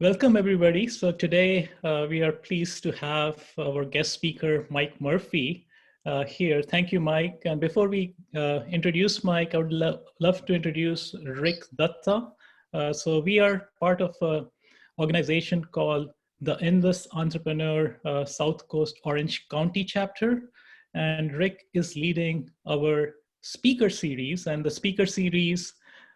Welcome, everybody. So today we are pleased to have our guest speaker, Mike Murphy, here. Thank you, Mike. And before we introduce Mike, I would love to introduce Rick Datta. So we are part of an organization called the Endless Entrepreneur South Coast Orange County chapter. And Rick is leading our speaker series, and the speaker series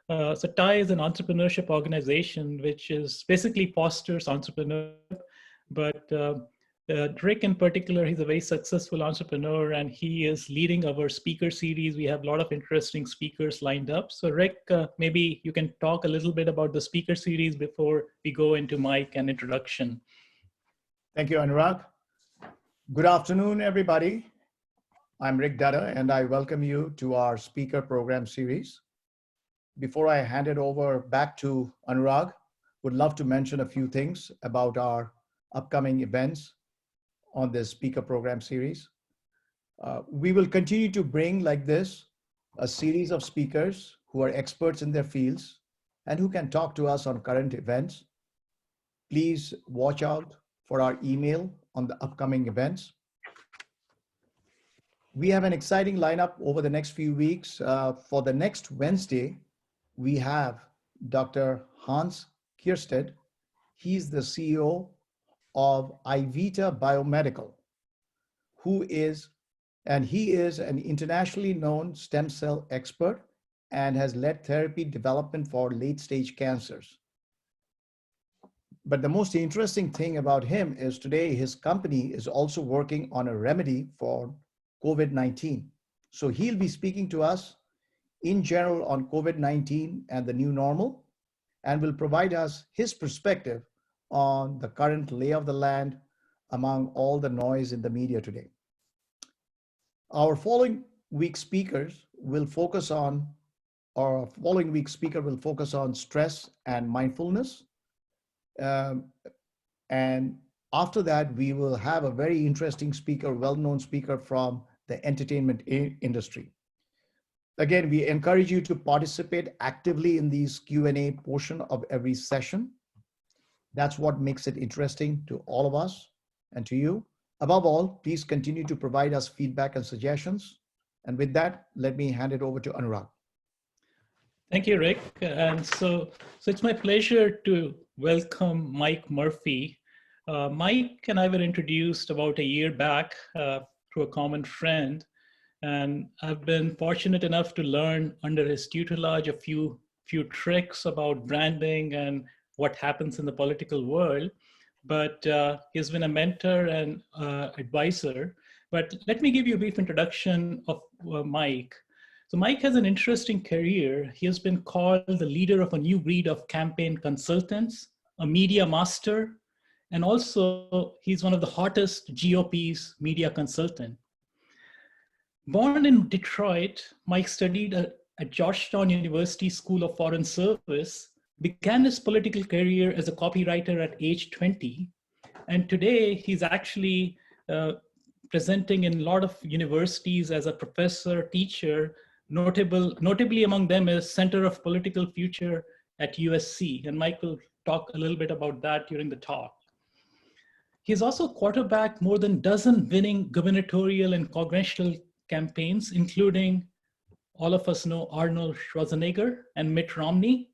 so TIE is an entrepreneurship organization which is basically fosters entrepreneurship, but Rick in particular, he's a very successful entrepreneur and he is leading our speaker series. We have a lot of interesting speakers lined up. So Rick, maybe you can talk a little bit about the speaker series before we go into Mike and introduction. Thank you, Anurag. Good afternoon, everybody. I'm Rick Datta and I welcome you to our speaker program series. Before I hand it over back to Anurag, would love to mention a few things about our upcoming events on this speaker program series. We will continue to bring like this a series of speakers who are experts in their fields and who can talk to us on current events. Please watch out for our email on the upcoming events. We have an exciting lineup over the next few weeks. For the next Wednesday, we have Dr. Hans Kiersted. He's the CEO of Ivita Biomedical, he is an internationally known stem cell expert and has led therapy development for late stage cancers. But the most interesting thing about him is today his company is also working on a remedy for COVID-19. So he'll be speaking to us in general on COVID-19 and the new normal, and will provide us his perspective on the current lay of the land among all the noise in the media today. Our following week speaker will focus on stress and mindfulness. And after that, we will have a very interesting speaker, well-known speaker from the entertainment industry. Again, we encourage you to participate actively in these Q&A portion of every session. That's what makes it interesting to all of us and to you. Above all, please continue to provide us feedback and suggestions. And with that, let me hand it over to Anurag. Thank you, Rick. And so it's my pleasure to welcome Mike Murphy. Mike and I were introduced about a year back through a common friend. And I've been fortunate enough to learn under his tutelage a few tricks about branding and what happens in the political world. But he's been a mentor and advisor. But let me give you a brief introduction of Mike. So Mike has an interesting career. He has been called the leader of a new breed of campaign consultants, a media master, and also he's one of the hottest GOP's media consultant. Born in Detroit, Mike studied at Georgetown University School of Foreign Service, began his political career as a copywriter at age 20, and today he's actually presenting in a lot of universities as a professor, teacher. Notably among them is Center of Political Future at USC, and Mike will talk a little bit about that during the talk. He's also quarterbacked more than a dozen winning gubernatorial and congressional campaigns, including all of us know Arnold Schwarzenegger and Mitt Romney,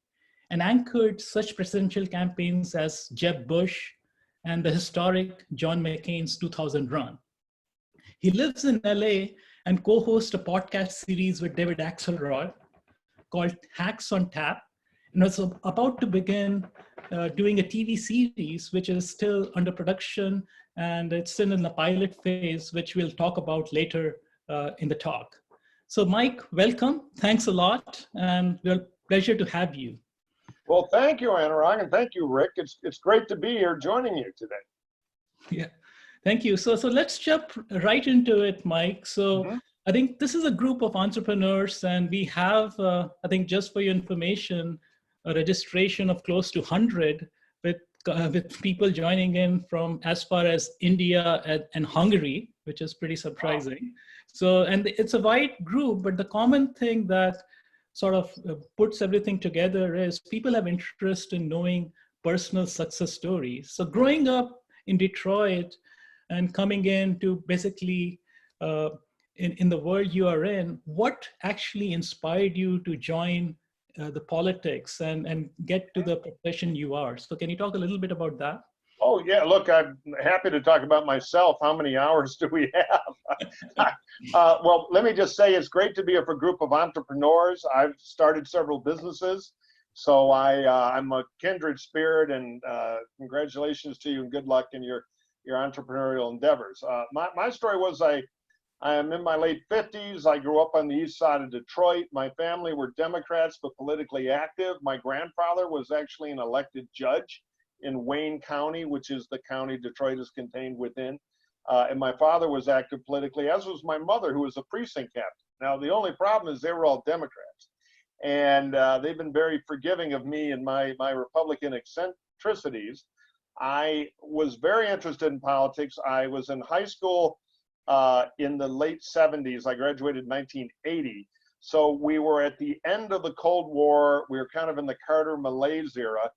and anchored such presidential campaigns as Jeb Bush and the historic John McCain's 2000 run. He lives in LA and co-hosts a podcast series with David Axelrod called Hacks on Tap, and was about to begin doing a TV series, which is still under production, and it's still in the pilot phase, which we'll talk about later in the talk. So Mike, welcome. Thanks a lot. And we're a pleasure to have you. Well, thank you, Anurag, and thank you, Rick. It's great to be here joining you today. Yeah, thank you. So let's jump right into it, Mike. So I think this is a group of entrepreneurs, and we have, I think just for your information, a registration of close to 100 with people joining in from as far as India and Hungary, which is pretty surprising. Wow. So, and it's a wide group, but the common thing that sort of puts everything together is people have interest in knowing personal success stories. So growing up in Detroit and coming in to basically in the world you are in, what actually inspired you to join the politics and get to the profession you are? So can you talk a little bit about that? Oh, yeah. Look, I'm happy to talk about myself. How many hours do we have? Well, let me just say it's great to be with a group of entrepreneurs. I've started several businesses. So I'm a kindred spirit, and congratulations to you and good luck in your entrepreneurial endeavors. My story was I am in my late 50s. I grew up on the east side of Detroit. My family were Democrats, but politically active. My grandfather was actually an elected judge in Wayne County, which is the county Detroit is contained within. And my father was active politically, as was my mother, who was a precinct captain. Now, the only problem is they were all Democrats. And they've been very forgiving of me and my Republican eccentricities. I was very interested in politics. I was in high school in the late 70s. I graduated in 1980. So we were at the end of the Cold War. We were kind of in the Carter-Malaise era.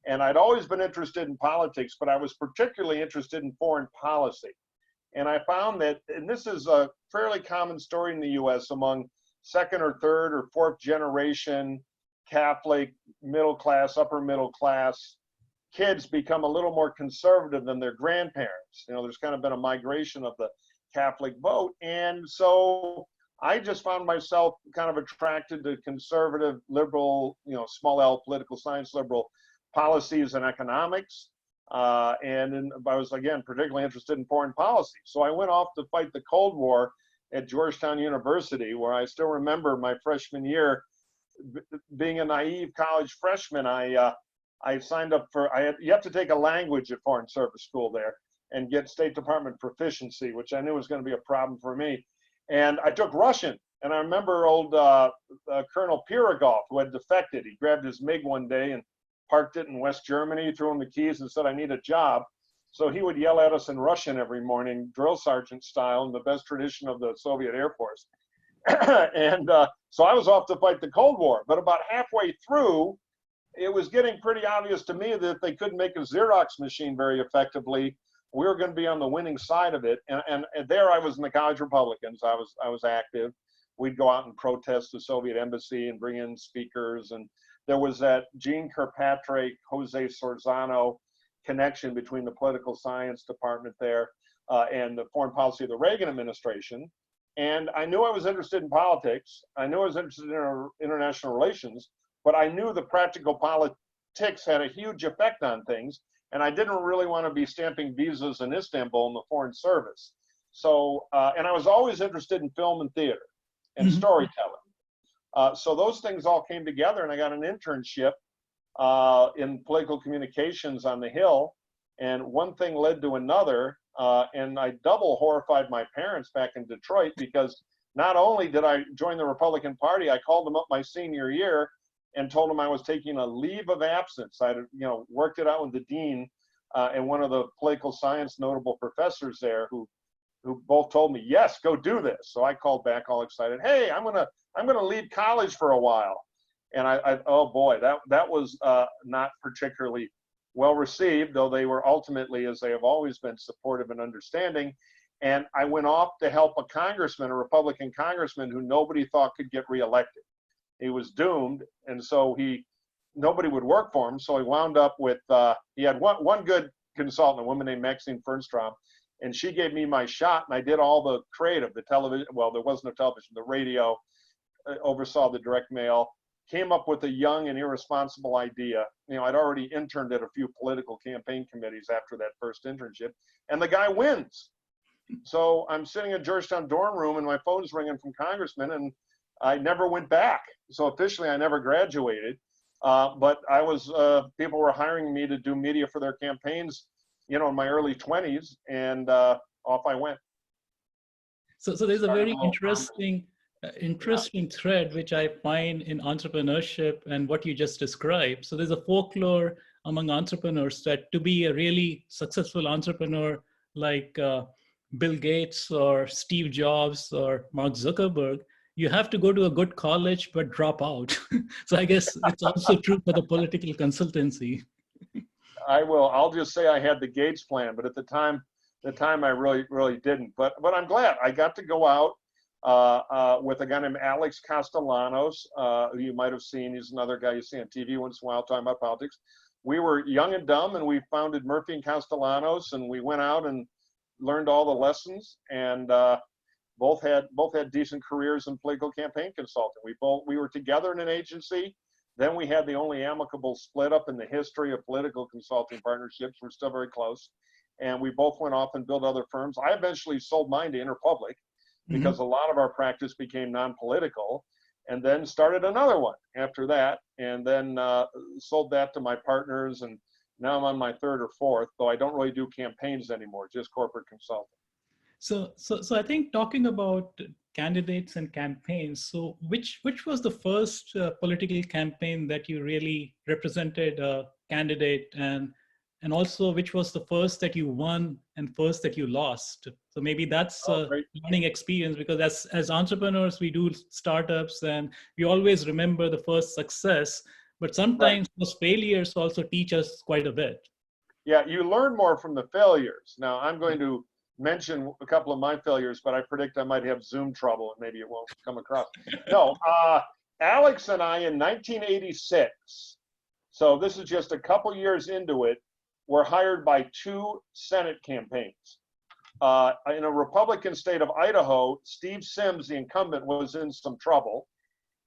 And I'd always been interested in politics, but I was particularly interested in foreign policy. And I found that, and this is a fairly common story in the US among second or third or fourth generation Catholic, middle class, upper middle class kids become a little more conservative than their grandparents. You know, there's kind of been a migration of the Catholic vote. And so I just found myself kind of attracted to conservative, liberal, you know, small L political science, liberal policies and economics. I was, again, particularly interested in foreign policy. So I went off to fight the Cold War at Georgetown University, where I still remember my freshman year, being a naive college freshman, I signed up for, you have to take a language at Foreign Service School there and get State Department proficiency, which I knew was going to be a problem for me. And I took Russian. And I remember old Colonel Pirogov, who had defected. He grabbed his MiG one day and parked it in West Germany, threw him the keys and said, I need a job. So he would yell at us in Russian every morning, drill sergeant style, in the best tradition of the Soviet Air Force. And so I was off to fight the Cold War. But about halfway through, it was getting pretty obvious to me that if they couldn't make a Xerox machine very effectively, we were going to be on the winning side of it. And there I was in the College Republicans. I was active. We'd go out and protest the Soviet embassy and bring in speakers. And there was that Gene Kirkpatrick, Jose Sorzano connection between the political science department there and the foreign policy of the Reagan administration. And I knew I was interested in politics. I knew I was interested in international relations, but I knew the practical politics had a huge effect on things. And I didn't really want to be stamping visas in Istanbul in the Foreign Service. So, and I was always interested in film and theater and storytelling. So those things all came together, and I got an internship in political communications on the Hill, and one thing led to another, and I double horrified my parents back in Detroit, because not only did I join the Republican Party, I called them up my senior year and told them I was taking a leave of absence. I'd worked it out with the dean and one of the political science notable professors there who both told me, yes, go do this. So I called back all excited, hey, I'm gonna leave college for a while. And I oh boy, that was not particularly well received, though they were ultimately, as they have always been, supportive and understanding. And I went off to help a congressman, a Republican congressman, who nobody thought could get reelected. He was doomed, and so nobody would work for him. So he wound up with he had one good consultant, a woman named Maxine Fernstrom, and she gave me my shot, and I did all the creative, the television. Well, there was no television, the radio, oversaw the direct mail. Came up with a young and irresponsible idea. I'd already interned at a few political campaign committees after that first internship, and the guy wins. So I'm sitting in a Georgetown dorm room, and my phone's ringing from congressmen, and I never went back. So officially, I never graduated. But I was, people were hiring me to do media for their campaigns, in my early 20s, and off I went. So there's a very interesting thread which I find in entrepreneurship and what you just described. So there's a folklore among entrepreneurs that to be a really successful entrepreneur like Bill Gates or Steve Jobs or Mark Zuckerberg, you have to go to a good college but drop out. So I guess it's also true for the political consultancy. I will. I'll just say I had the Gates plan, but at the time I really didn't. But I'm glad I got to go out with a guy named Alex Castellanos, who you might have seen. He's another guy you see on TV once in a while talking about politics. We were young and dumb, and we founded Murphy and Castellanos, and we went out and learned all the lessons, and both had decent careers in political campaign consulting. We were together in an agency. Then we had the only amicable split up in the history of political consulting partnerships. We're still very close. And we both went off and built other firms. I eventually sold mine to Interpublic because a lot of our practice became non-political, and then started another one after that, and then sold that to my partners. And now I'm on my third or fourth, though I don't really do campaigns anymore, just corporate consulting. So I think talking about candidates and campaigns, so which was the first political campaign that you really represented a candidate, and also which was the first that you won and first that you lost? So maybe that's a learning experience, because as entrepreneurs, we do startups and we always remember the first success, but sometimes those failures also teach us quite a bit. Yeah, you learn more from the failures. Now I'm going to mention a couple of my failures, but I predict I might have Zoom trouble and maybe it won't come across. No, Alex and I in 1986, so this is just a couple years into it, were hired by two Senate campaigns. In a Republican state of Idaho, Steve Sims, the incumbent, was in some trouble.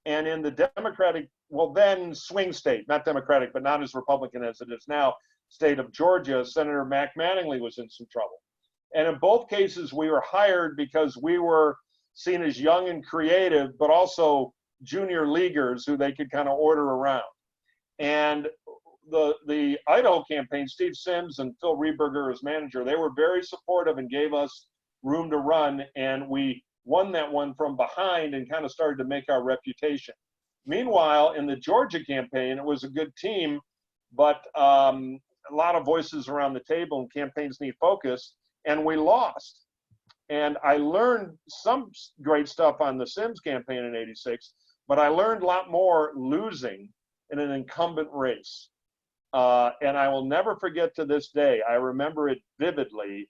And in the Democratic, well then swing state, not Democratic, but not as Republican as it is now, state of Georgia, Senator Mac Mattingly was in some trouble. And in both cases, we were hired because we were seen as young and creative, but also junior leaguers who they could kind of order around. And the Idaho campaign, Steve Sims and Phil Rieberger as manager, they were very supportive and gave us room to run. And we won that one from behind and kind of started to make our reputation. Meanwhile, in the Georgia campaign, it was a good team, but a lot of voices around the table, and campaigns need focus. And we lost. And I learned some great stuff on the Sims campaign in '86, but I learned a lot more losing in an incumbent race. And I will never forget to this day, I remember it vividly,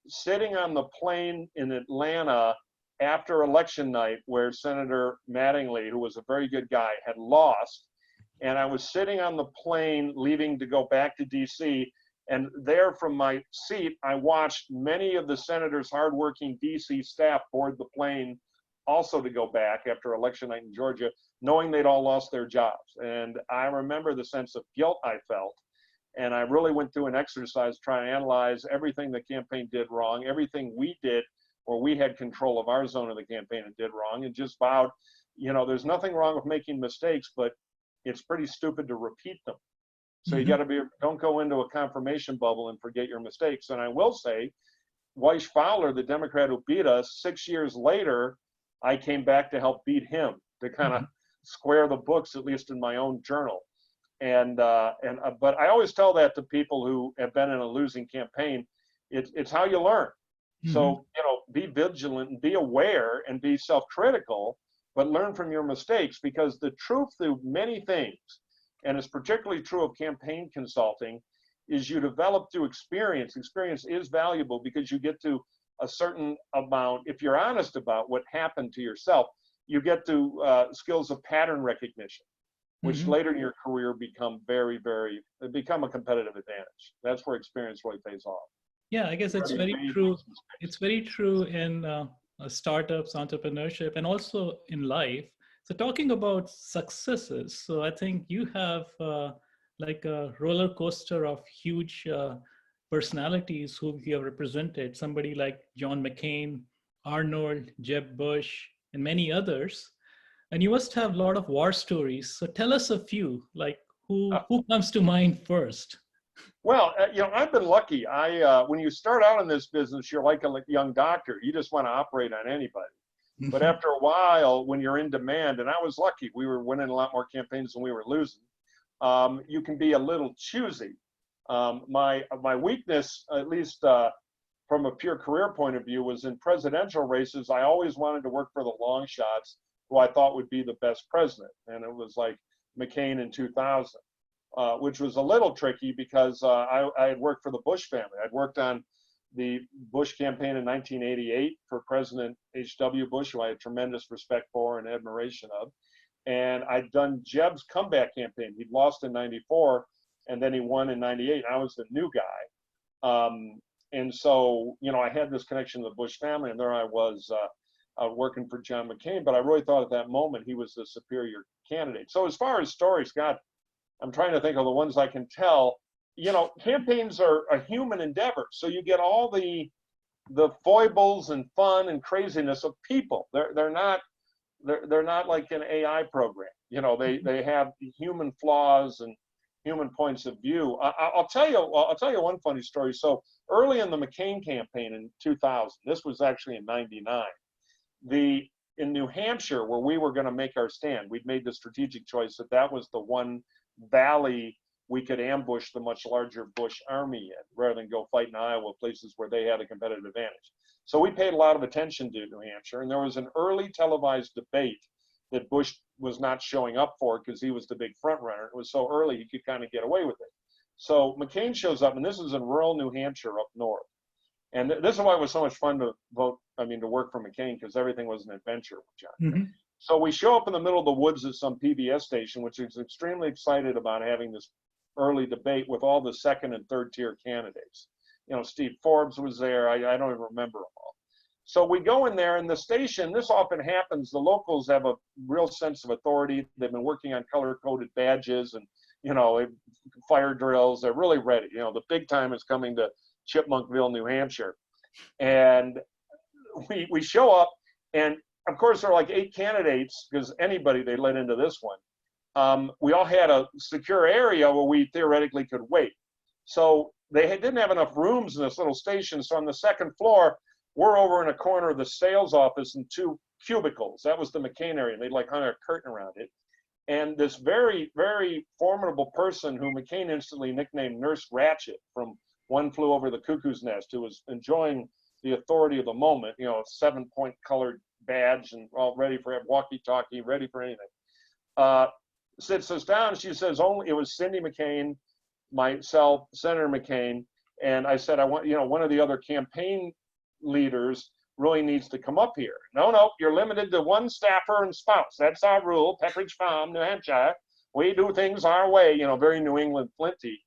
sitting on the plane in Atlanta after election night where Senator Mattingly, who was a very good guy, had lost. And I was sitting on the plane leaving to go back to DC. And there from my seat, I watched many of the senators' hardworking DC staff board the plane also to go back after election night in Georgia, knowing they'd all lost their jobs. And I remember the sense of guilt I felt. And I really went through an exercise trying to analyze everything the campaign did wrong, everything we did where we had control of our zone of the campaign and did wrong, and just vowed, you know, there's nothing wrong with making mistakes, but it's pretty stupid to repeat them. So you got to don't go into a confirmation bubble and forget your mistakes. And I will say, Weish Fowler, the Democrat who beat us, 6 years later, I came back to help beat him to kind of square the books, at least in my own journal. But I always tell that to people who have been in a losing campaign. It's how you learn. So, you know, be vigilant and be aware and be self-critical, but learn from your mistakes, because the truth through many things, and it's particularly true of campaign consulting, is you develop through experience. Experience is valuable because you get to a certain amount, if you're honest about what happened to yourself, you get to skills of pattern recognition, which later in your career become become a competitive advantage. That's where experience really pays off. Yeah, I guess it's very true. It's very true in startups, entrepreneurship, and also in life. So talking about successes, so I think you have like a roller coaster of huge personalities who you have represented, somebody like John McCain, Arnold, Jeb Bush, and many others. And you must have a lot of war stories. So tell us a few, like who comes to mind first? Well, you know, I've been lucky. When you start out in this business, you're like a young doctor. You just want to operate on anybody. But after a while, when you're in demand, and I was lucky, we were winning a lot more campaigns than we were losing, you can be a little choosy. My weakness, at least from a pure career point of view, was in presidential races. I always wanted to work for the long shots who I thought would be the best president. And it was like McCain in 2000. which was a little tricky because I had worked for the Bush family. I'd worked on the Bush campaign in 1988 for President H.W. Bush, who I had tremendous respect for and admiration of. And I'd done Jeb's comeback campaign. He'd lost in 94, and then he won in 98. I was the new guy. And so, you know, I had this connection to the Bush family, and there I was working for John McCain. But I really thought at that moment he was the superior candidate. So as far as stories, God, I'm trying to think of the ones I can tell. You know, campaigns are a human endeavor. So you get all the foibles and fun and craziness of people. They're not like an AI program. You know, they have human flaws and human points of view. I'll tell you one funny story. So early in the McCain campaign in 2000, this was actually in 99, in New Hampshire, where we were going to make our stand, we'd made the strategic choice that was the one valley we could ambush the much larger Bush army in, rather than go fight in Iowa, places where they had a competitive advantage. So we paid a lot of attention to New Hampshire, and there was an early televised debate that Bush was not showing up for because he was the big front runner. It was so early he could kind of get away with it. So McCain shows up, and this is in rural New Hampshire up north. And this is why it was so much fun to work for McCain, because everything was an adventure with John. Mm-hmm. So we show up in the middle of the woods at some PBS station, which is extremely excited about having this early debate with all the second and third tier candidates. You know, Steve Forbes was there. I don't even remember them all. So we go in there, and the station, this often happens, the locals have a real sense of authority. They've been working on color-coded badges and, you know, fire drills. They're really ready. You know, the big time is coming to Chipmunkville, New Hampshire. And we show up, and of course there are like 8 candidates, because anybody they let into this one. We all had a secure area where we theoretically could wait. So they didn't have enough rooms in this little station. So on the second floor, we're over in a corner of the sales office in 2 cubicles. That was the McCain area. They'd like hung a curtain around it. And this very, very formidable person who McCain instantly nicknamed Nurse Ratchet from One Flew Over the Cuckoo's Nest, who was enjoying the authority of the moment, you know, a 7-point colored badge and all ready for walkie-talkie, ready for anything. Sits us down. She says, it was Cindy McCain, myself, Senator McCain, and I said, I want, you know, one of the other campaign leaders really needs to come up here. No, you're limited to 1 staffer and spouse. That's our rule. Pepperidge Farm, New Hampshire. We do things our way, you know, very New England flinty.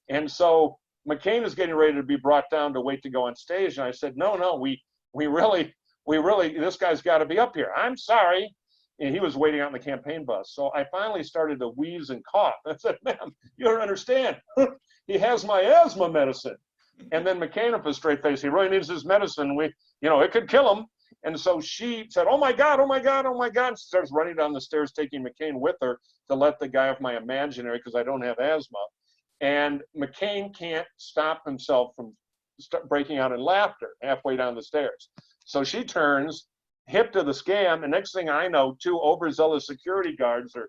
And so McCain is getting ready to be brought down to wait to go on stage. And I said, no, we really, this guy's got to be up here. I'm sorry. And he was waiting out in the campaign bus. So I finally started to wheeze and cough. I said, ma'am, you don't understand. He has my asthma medicine. And then McCain, with a straight face, he really needs his medicine. It could kill him. And so she said, oh my God. And she starts running down the stairs, taking McCain with her to let the guy off my imaginary, because I don't have asthma. And McCain can't stop himself from breaking out in laughter halfway down the stairs. So she turns, hip to the scam, and next thing I know, 2 overzealous security guards are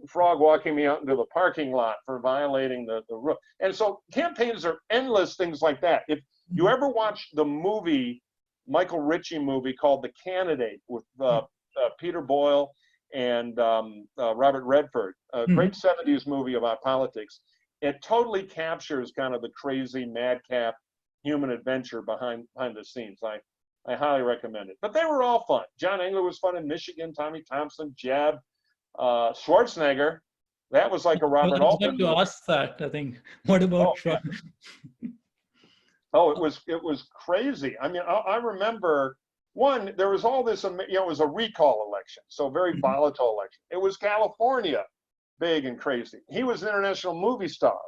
frog walking me out into the parking lot for violating the rule. And so campaigns are endless things like that. If you ever watch the movie, Michael Ritchie movie called The Candidate with Peter Boyle and Robert Redford, a great 70s movie about politics, it totally captures kind of the crazy madcap human adventure behind the scenes. I highly recommend it. But they were all fun. John Engler was fun in Michigan, Tommy Thompson, Jeb, Schwarzenegger. That was like a Robert Altman. I was going to ask that, I think. What about Schwarzenegger? Oh, it was crazy. I mean, I remember there was all this, it was a recall election, so very volatile election. It was California, big and crazy. He was an international movie star.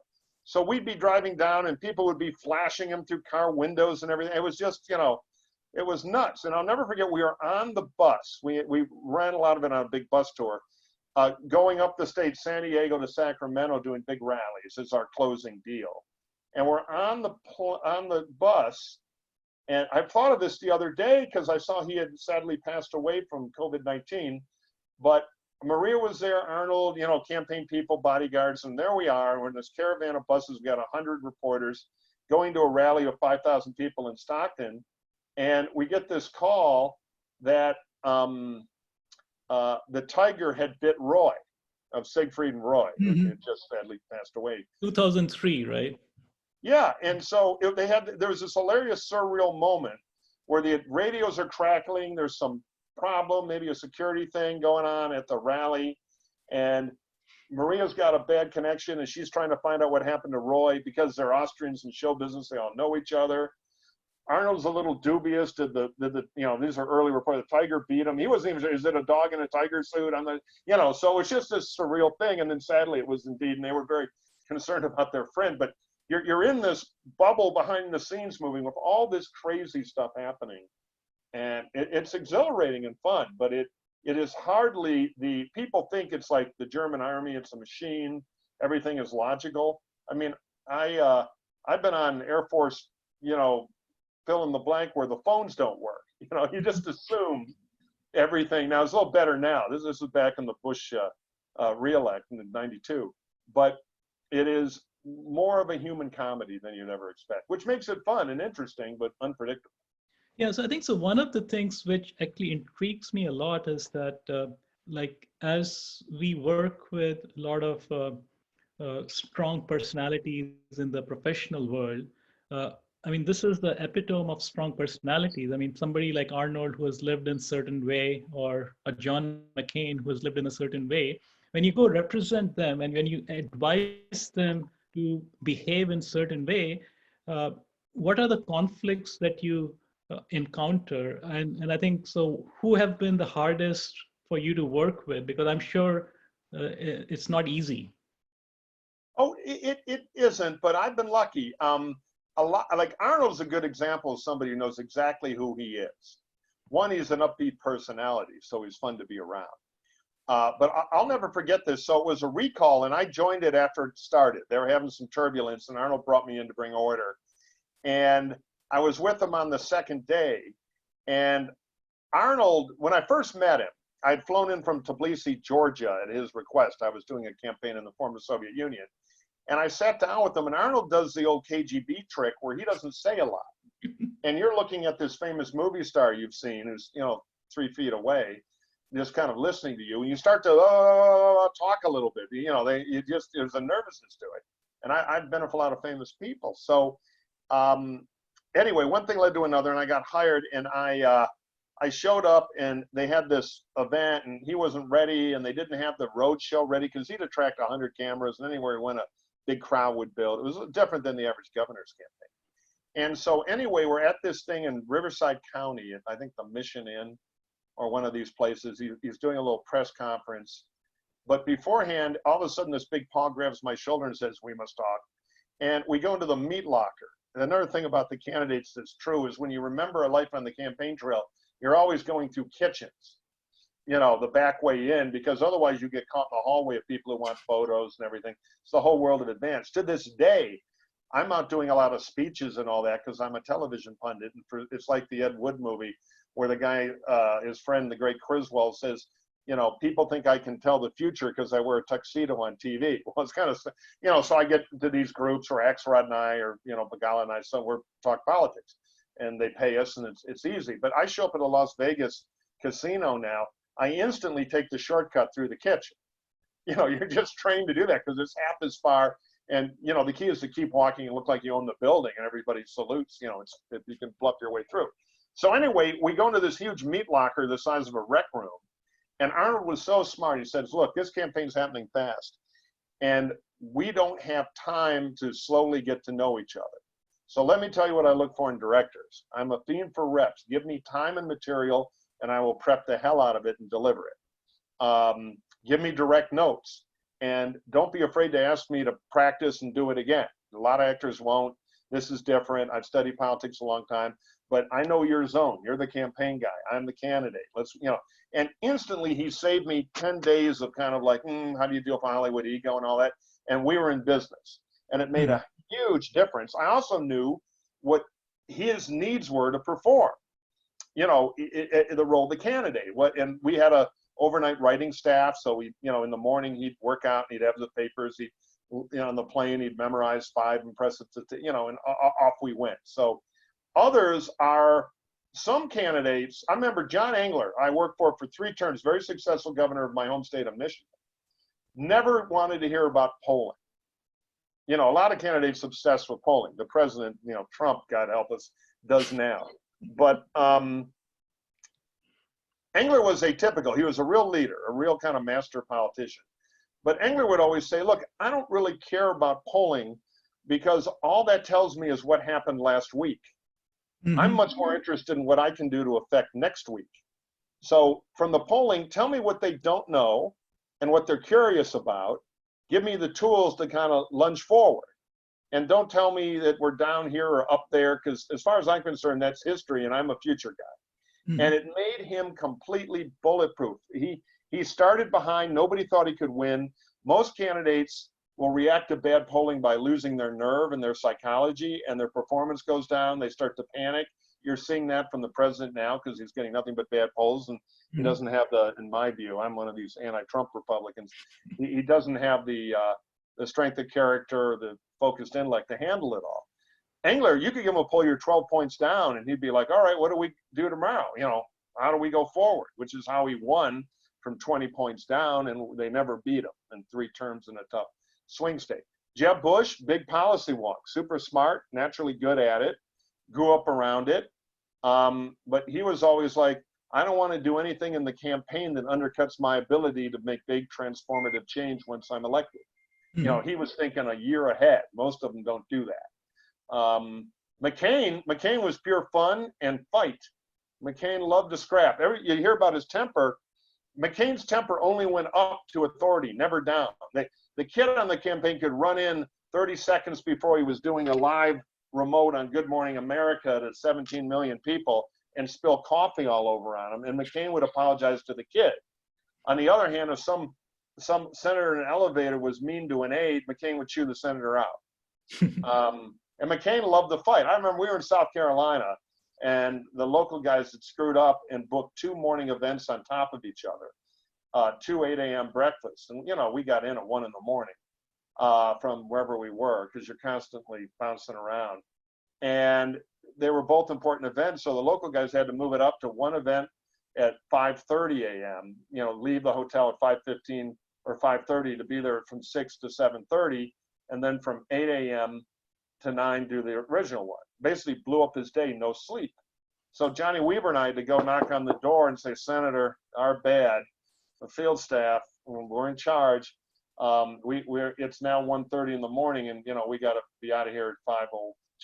So we'd be driving down and people would be flashing him through car windows and everything. It was just, it was nuts. And I'll never forget, we were on the bus. We ran a lot of it on a big bus tour, going up the state, San Diego to Sacramento, doing big rallies as our closing deal. And we're on the bus. And I thought of this the other day because I saw he had sadly passed away from COVID-19. But Maria was there, Arnold, campaign people, bodyguards, and there we are. We're in this caravan of buses. We got 100 reporters going to a rally of 5,000 people in Stockton. And we get this call that the tiger had bit Roy. of Siegfried and Roy. Mm-hmm. It just sadly passed away. 2003, right? Yeah, and so there was this hilarious surreal moment where the radios are crackling. There's some problem, maybe a security thing going on at the rally, and Maria's got a bad connection, and she's trying to find out what happened to Roy because they're Austrians in show business. They all know each other. Arnold's a little dubious. Did the these are early reports. The tiger beat him. He wasn't even sure. Is it a dog in a tiger suit? So it's just this surreal thing. And then sadly, it was indeed, and they were very concerned about their friend. But you're in this bubble behind the scenes moving with all this crazy stuff happening. And it's exhilarating and fun, but it is hardly the people think it's like the German army. It's a machine. Everything is logical. I mean, I've been on Air Force, fill in the blank where the phones don't work. You just assume everything. Now it's a little better now. This is back in the Bush re-elect in '92, but it is more of a human comedy than you'd ever expect, which makes it fun and interesting, but unpredictable. Yeah, so I think so. One of the things which actually intrigues me a lot is that, as we work with a lot of strong personalities in the professional world, this is the epitome of strong personalities. I mean, somebody like Arnold who has lived in a certain way, or a John McCain who has lived in a certain way, when you go represent them and when you advise them to behave in a certain way, what are the conflicts that you encounter? And I think so, who have been the hardest for you to work with? Because I'm sure it's not easy. Oh, it isn't, but I've been lucky. A lot, like Arnold's a good example of somebody who knows exactly who he is. One, he's an upbeat personality, so he's fun to be around. But I'll never forget this. So it was a recall, and I joined it after it started. They were having some turbulence, and Arnold brought me in to bring order. And I was with him on the second day. And Arnold, when I first met him, I'd flown in from Tbilisi, Georgia at his request. I was doing a campaign in the former Soviet Union. And I sat down with him, and Arnold does the old KGB trick where he doesn't say a lot. And you're looking at this famous movie star you've seen who's, 3 feet away, just kind of listening to you. And you start to talk a little bit. There's a nervousness to it. And I've been with a lot of famous people. So anyway, one thing led to another, and I got hired, and I showed up, and they had this event, and he wasn't ready, and they didn't have the road show ready because he'd attract 100 cameras, and anywhere he went, a big crowd would build. It was different than the average governor's campaign. And so anyway, we're at this thing in Riverside County, I think the Mission Inn or one of these places. He's doing a little press conference. But beforehand, all of a sudden, this big paw grabs my shoulder and says, "We must talk." And we go into the meat locker. And another thing about the candidates that's true is when you remember a life on the campaign trail, you're always going through kitchens, the back way in, because otherwise you get caught in the hallway of people who want photos and everything. It's the whole world of advance. To this day, I'm out doing a lot of speeches and all that because I'm a television pundit. And it's like the Ed Wood movie where the guy, his friend, the great Criswell, says, people think I can tell the future because I wear a tuxedo on TV. Well, it's kind of, so I get to these groups, or Axelrod and I, or, Begala and I, so we're talk politics. And they pay us, and it's easy. But I show up at a Las Vegas casino now. I instantly take the shortcut through the kitchen. You're just trained to do that because it's half as far. And, the key is to keep walking and look like you own the building, and everybody salutes. You can bluff your way through. So anyway, we go into this huge meat locker the size of a rec room. And Arnold was so smart. He says, "Look, this campaign's happening fast. And we don't have time to slowly get to know each other. So let me tell you what I look for in directors. I'm a fiend for reps. Give me time and material, and I will prep the hell out of it and deliver it. Give me direct notes. And don't be afraid to ask me to practice and do it again. A lot of actors won't. This is different. I've studied politics a long time, but I know your zone. You're the campaign guy. I'm the candidate. And instantly he saved me 10 days of kind of like, how do you deal with Hollywood ego and all that? And we were in business, and it made a huge difference. I also knew what his needs were to perform, the role of the candidate. And we had a overnight writing staff. So we, in the morning he'd work out and he'd have the papers. He'd, on the plane, he'd memorize 5 and press it to, and off we went. So others are, some candidates, I remember John Engler, I worked for 3 terms, very successful governor of my home state of Michigan. never wanted to hear about polling. You know, a lot of candidates obsessed with polling. The president, you know, Trump, God help us, does now. But Engler was atypical. He was a real leader, a real kind of master politician. But Engler would always say, look, I don't really care about polling because all that tells me is what happened last week. I'm much more interested in what I can do to affect next week. So from the polling, tell me what they don't know and what they're curious about. Give me the tools to kind of lunge forward. And don't tell me that we're down here or up there, because as far as I'm concerned, that's history and I'm a future guy. And it made him completely bulletproof. He started behind. Nobody thought he could win. Most candidates will react to bad polling by losing their nerve and their psychology, and their performance goes down. They start to panic. You're seeing that from the president now because he's getting nothing but bad polls, and he doesn't have the, in my view, I'm one of these anti-Trump Republicans, he doesn't have the strength of character, the focused intellect to handle it all. Engler, you could give him a poll, you're 12 points down, and he'd be like, all right, what do we do tomorrow? You know, how do we go forward? Which is how he won from 20 points down, and they never beat him in 3 terms in a tough swing state. Jeb Bush, big policy wonk, super smart, naturally good at it, grew up around it. But he was always like, I don't want to do anything in the campaign that undercuts my ability to make big transformative change once I'm elected. You know, he was thinking a year ahead. Most of them don't do that. McCain was pure fun and fight. McCain loved to scrap. You hear about his temper. McCain's temper only went up to authority, never down. The kid on the campaign could run in 30 seconds before he was doing a live remote on Good Morning America to 17 million people and spill coffee all over on him, and McCain would apologize to the kid. On the other hand, if some senator in an elevator was mean to an aide, McCain would chew the senator out. And McCain loved the fight. I remember we were in South Carolina, and the local guys had screwed up and booked 2 morning events on top of each other, 2 8 a.m. breakfasts. And, you know, we got in at 1 in the morning from wherever we were, because you're constantly bouncing around. And they were both important events, so the local guys had to move it up to one event at 5:30 a.m., you know, leave the hotel at 5:15 or 5:30 to be there from 6 to 7:30, and then from 8 a.m. to 9 do the original one. Basically blew up his day, no sleep. So Johnny Weaver and I had to go knock on the door and say, Senator, our bad, the field staff, we're in charge. It's now 1:30 in the morning, and, you know, we got to be out of here at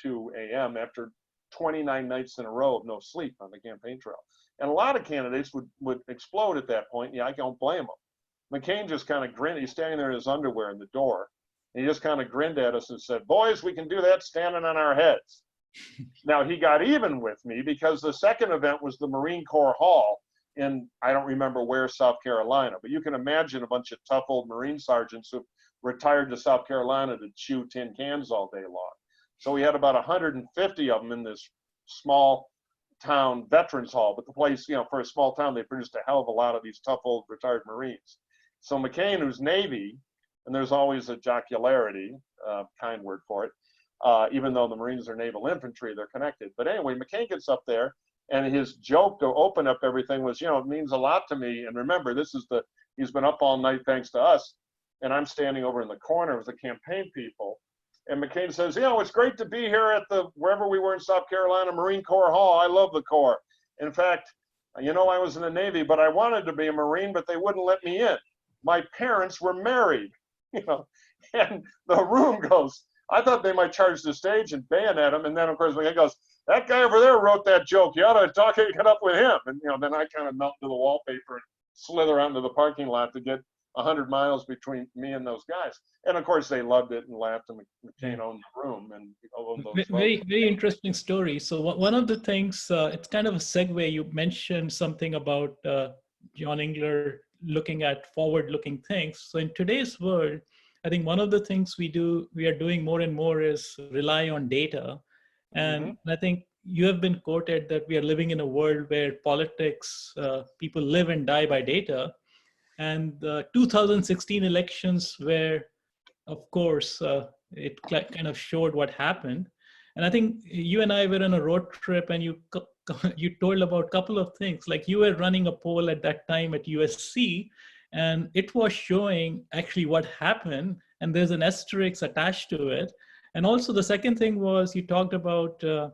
5:02 a.m. after 29 nights in a row of no sleep on the campaign trail. And a lot of candidates would explode at that point. Yeah, I don't blame them. McCain just kind of grinned. He's standing there in his underwear in the door. And he just kind of grinned at us and said, boys, we can do that standing on our heads. Now, he got even with me because the second event was the Marine Corps Hall in, I don't remember where, South Carolina. But you can imagine a bunch of tough old Marine sergeants who retired to South Carolina to chew tin cans all day long. So we had about 150 of them in this small town veterans hall. But the place, you know, for a small town, they produced a hell of a lot of these tough old retired Marines. So McCain, who's Navy, and there's always a jocularity, kind word for it, even though the Marines are naval infantry, they're connected. But anyway, McCain gets up there, and his joke to open up everything was, you know, it means a lot to me. And remember, he's been up all night thanks to us, and I'm standing over in the corner with the campaign people. And McCain says, you know, it's great to be here at wherever we were in South Carolina, Marine Corps Hall. I love the Corps. In fact, you know, I was in the Navy, but I wanted to be a Marine, but they wouldn't let me in. My parents were married, you know, and the room goes, I thought they might charge the stage and bayonet him. And then, of course, McCain goes, that guy over there wrote that joke. You ought to get up with him. And, you know, then I kind of melt into the wallpaper and slither out into the parking lot to get 100 miles between me and those guys. And of course, they loved it and laughed, and McCain owned the room. And very, very interesting story. So one of the things, it's kind of a segue. You mentioned something about John Engler looking at forward-looking things. So in today's world, I think one of the things we are doing more and more is rely on data. And I think you have been quoted that we are living in a world where politics, people live and die by data. And the 2016 elections were, of course, it kind of showed what happened. And I think you and I were on a road trip, and you told about a couple of things. Like you were running a poll at that time at USC, And it was showing actually what happened, and there's an asterisk attached to it. And also the second thing was you talked about the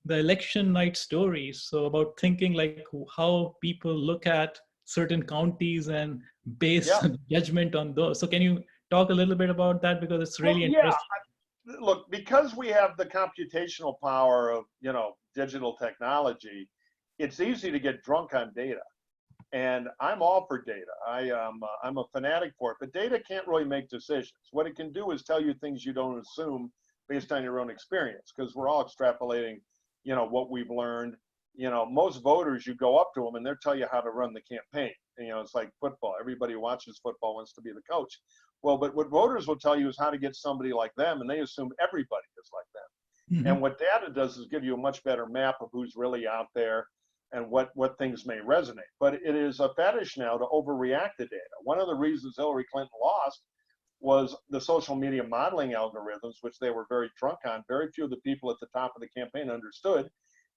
election night stories. So about thinking like how people look at certain counties and base judgment on those. So can you talk a little bit about that, because it's really interesting. Look, because we have the computational power of, digital technology, it's easy to get drunk on data. And I'm all for data. I'm a fanatic for it, but data can't really make decisions. What it can do is tell you things you don't assume based on your own experience, because we're all extrapolating, what we've learned. Most voters, you go up to them and they'll tell you how to run the campaign. And, it's like football. Everybody who watches football wants to be the coach. Well, but what voters will tell you is how to get somebody like them, and they assume everybody is like them. Mm-hmm. And what data does is give you a much better map of who's really out there and what things may resonate. But it is a fetish now to overreact to data. One of the reasons Hillary Clinton lost was the social media modeling algorithms, which they were very drunk on. Very few of the people at the top of the campaign understood,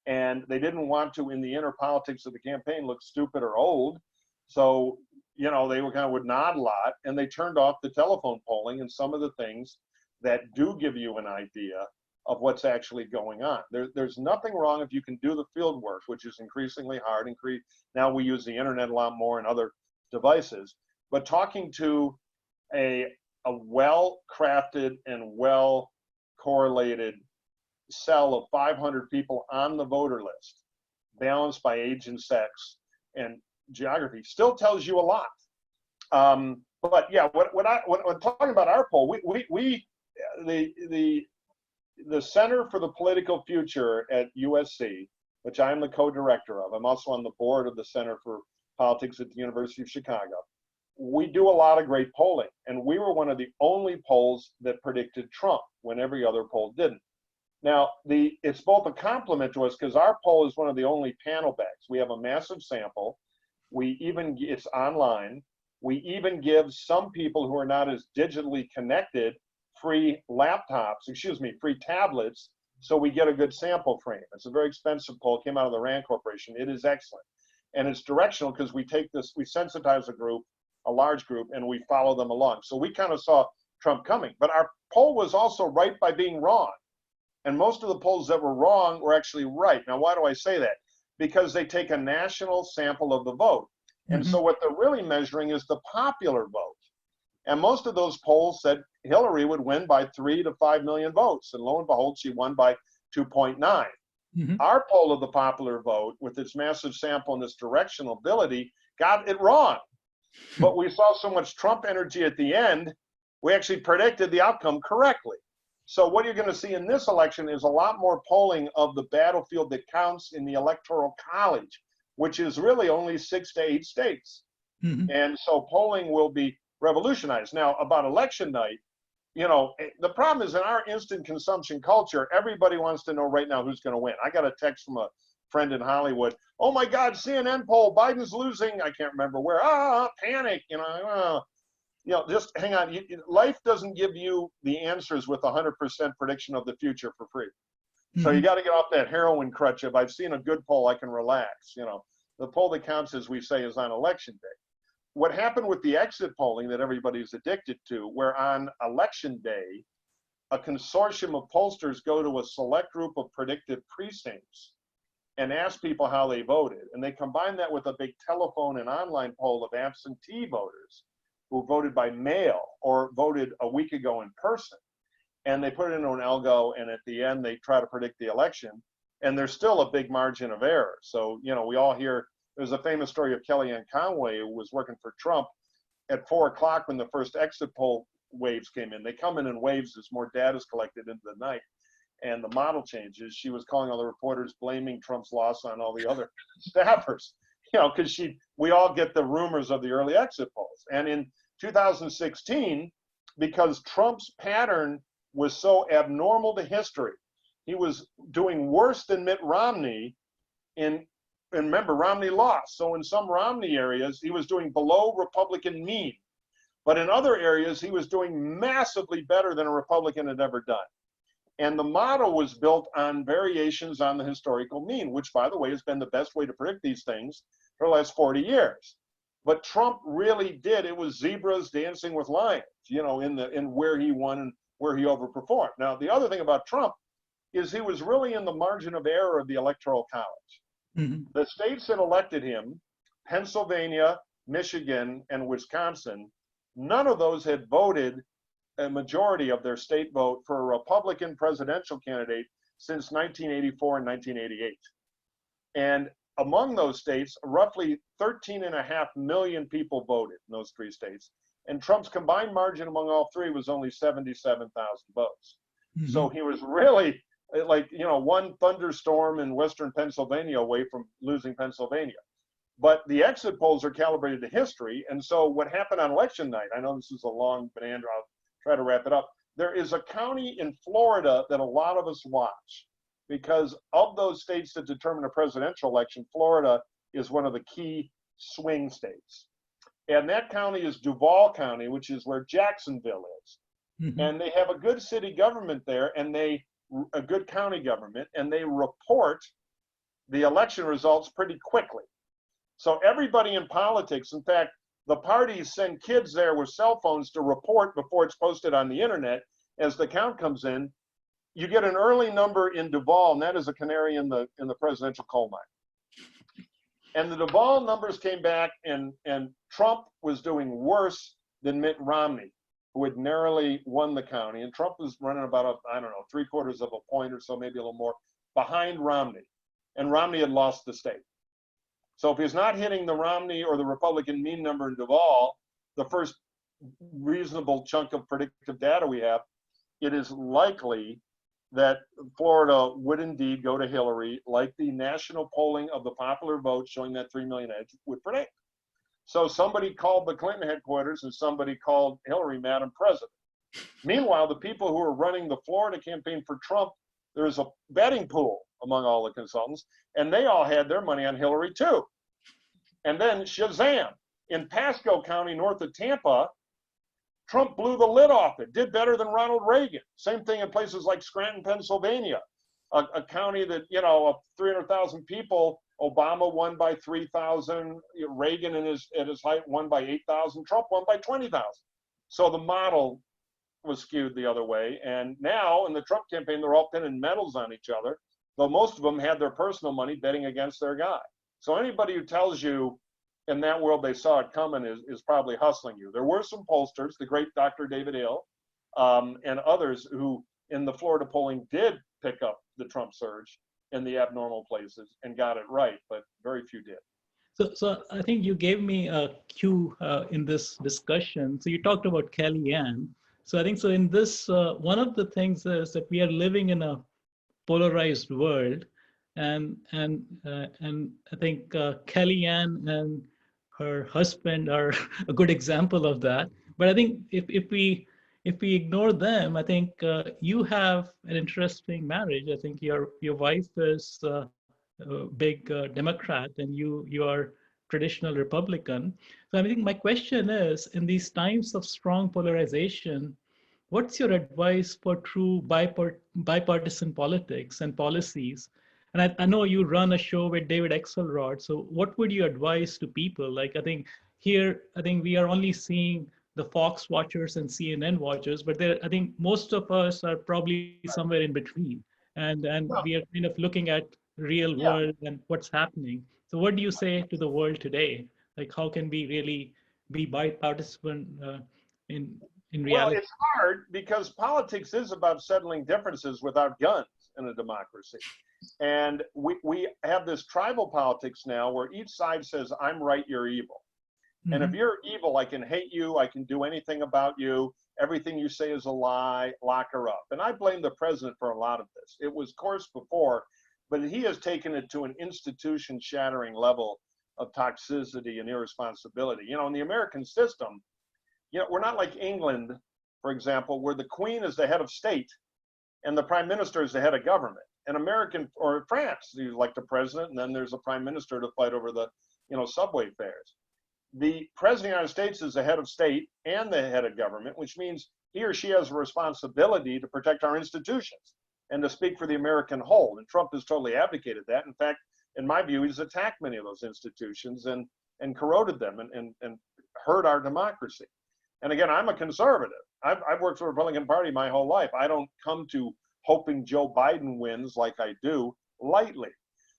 and they didn't want to, in the inner politics of the campaign, look stupid or old. So, they were would nod a lot, and they turned off the telephone polling and some of the things that do give you an idea of what's actually going on. There's nothing wrong if you can do the field work, which is increasingly hard. Now we use the internet a lot more and other devices, but talking to a well-crafted and well-correlated cell of 500 people on the voter list, balanced by age and sex and geography, still tells you a lot. But yeah, when talking about our poll, the Center for the Political Future at USC, which I'm the co-director of, I'm also on the board of the Center for Politics at the University of Chicago. We do a lot of great polling, and we were one of the only polls that predicted Trump when every other poll didn't. Now, it's both a compliment to us because our poll is one of the only panel bags. We have a massive sample. It's online. We even give some people who are not as digitally connected free tablets, so we get a good sample frame. It's a very expensive poll. It came out of the RAND Corporation. It is excellent. And it's directional because we sensitize a large group, and we follow them along. So we kind of saw Trump coming. But our poll was also right by being wrong. And most of the polls that were wrong were actually right. Now, why do I say that? Because they take a national sample of the vote. And so what they're really measuring is the popular vote. And most of those polls said Hillary would win by 3 to 5 million votes. And lo and behold, she won by 2.9. Mm-hmm. Our poll of the popular vote, with its massive sample and its directional ability, got it wrong. But we saw so much Trump energy at the end, we actually predicted the outcome correctly. So what you're going to see in this election is a lot more polling of the battlefield that counts in the Electoral College, which is really only 6 to 8 states. Mm-hmm. And so polling will be revolutionized. Now, about election night, the problem is in our instant consumption culture, everybody wants to know right now who's going to win. I got a text from a friend in Hollywood. Oh my God, CNN poll, Biden's losing. I can't remember where. Panic. Just hang on. Life doesn't give you the answers with 100% prediction of the future for free. Mm-hmm. So you got to get off that heroin crutch of I've seen a good poll, I can relax. The poll that counts, as we say, is on election day. What happened with the exit polling that everybody's addicted to, where on election day, a consortium of pollsters go to a select group of predictive precincts and ask people how they voted. And they combine that with a big telephone and online poll of absentee voters who voted by mail or voted a week ago in person. And they put it into an algo, and at the end, they try to predict the election. And there's still a big margin of error. So, we all hear, there's a famous story of Kellyanne Conway, who was working for Trump at 4 o'clock when the first exit poll waves came in. They come in waves as more data is collected into the night. And the model changes. She was calling all the reporters, blaming Trump's loss on all the other staffers, because we all get the rumors of the early exit polls. And in 2016, because Trump's pattern was so abnormal to history, he was doing worse than Mitt Romney and remember, Romney lost. So in some Romney areas, he was doing below Republican mean. But in other areas, he was doing massively better than a Republican had ever done. And the model was built on variations on the historical mean, which, by the way, has been the best way to predict these things for the last 40 years. But Trump really did. It was zebras dancing with lions, you know, in where he won and where he overperformed. Now, the other thing about Trump is he was really in the margin of error of the Electoral College. Mm-hmm. The states that elected him, Pennsylvania, Michigan, and Wisconsin, none of those had voted a majority of their state vote for a Republican presidential candidate since 1984 and 1988. And among those states, roughly 13.5 million people voted in those three states. And Trump's combined margin among all three was only 77,000 votes. Mm-hmm. So he was really like, you know, one thunderstorm in Western Pennsylvania away from losing Pennsylvania. But the exit polls are calibrated to history. And so what happened on election night, I know this is a long banana, I'll try to wrap it up. There is a county in Florida that a lot of us watch because of those states that determine a presidential election, Florida is one of the key swing states. And that county is Duval County, which is where Jacksonville is. Mm-hmm. And they have a good city government there and a good county government, and they report the election results pretty quickly. So everybody in politics, in fact, the parties send kids there with cell phones to report before it's posted on the internet. As the count comes in, you get an early number in Duval, and that is a canary in the presidential coal mine. And the Duval numbers came back, and Trump was doing worse than Mitt Romney, who had narrowly won the county. And Trump was running about, I don't know, 3/4 of a point or so, maybe a little more, behind Romney. And Romney had lost the state. So if he's not hitting the Romney or the Republican mean number in Duval, the first reasonable chunk of predictive data we have, it is likely that Florida would indeed go to Hillary, like the national polling of the popular vote showing that 3 million edge would predict. So somebody called the Clinton headquarters and somebody called Hillary Madam President. Meanwhile, the people who are running the Florida campaign for Trump, there's a betting pool among all the consultants, and they all had their money on Hillary too. And then Shazam, in Pasco County, north of Tampa, Trump blew the lid off it, did better than Ronald Reagan. Same thing in places like Scranton, Pennsylvania, a county that, you know, of 300,000 people, Obama won by 3,000, Reagan at his height won by 8,000, Trump won by 20,000. So the model was skewed the other way. And now in the Trump campaign, they're all pinning medals on each other, though most of them had their personal money betting against their guy. So anybody who tells you in that world they saw it coming is probably hustling you. There were some pollsters, the great Dr. David Hill, and others who in the Florida polling did pick up the Trump surge in the abnormal places and got it right, but very few did. So I think you gave me a cue in this discussion. So you talked about Kellyanne. So I think so in this, one of the things is that we are living in a polarized world, and I think Kellyanne and her husband are a good example of that. But I think if we ignore them, I think you have an interesting marriage. I think your wife is a big Democrat, and you are traditional Republican. So I think my question is, in these times of strong polarization, what's your advice for true bipartisan politics and policies? And I know you run a show with David Axelrod. So what would you advise to people? Like, I think we are only seeing the Fox watchers and CNN watchers, but I think most of us are probably somewhere in between. And we are kind of looking at real world and what's happening. So what do you say to the world today? Like, how can we really be bipartisan in reality? Well, it's hard because politics is about settling differences without guns in a democracy. And we have this tribal politics now where each side says, I'm right, you're evil. Mm-hmm. And if you're evil, I can hate you, I can do anything about you, everything you say is a lie, lock her up. And I blame the president for a lot of this. It was coarse before, but he has taken it to an institution-shattering level of toxicity and irresponsibility. You know, in the American system, you know, we're not like England, for example, where the Queen is the head of state and the Prime Minister is the head of government. In American, or France, you like the president, and then there's a prime minister to fight over the, you know, subway fares. The president of the United States is the head of state and the head of government, which means he or she has a responsibility to protect our institutions and to speak for the American whole. And Trump has totally abdicated that. In fact, in my view, he's attacked many of those institutions. And and corroded them and hurt our democracy. And again, I'm a conservative. I've worked for the Republican Party my whole life. I don't come to hoping Joe Biden wins like I do lightly.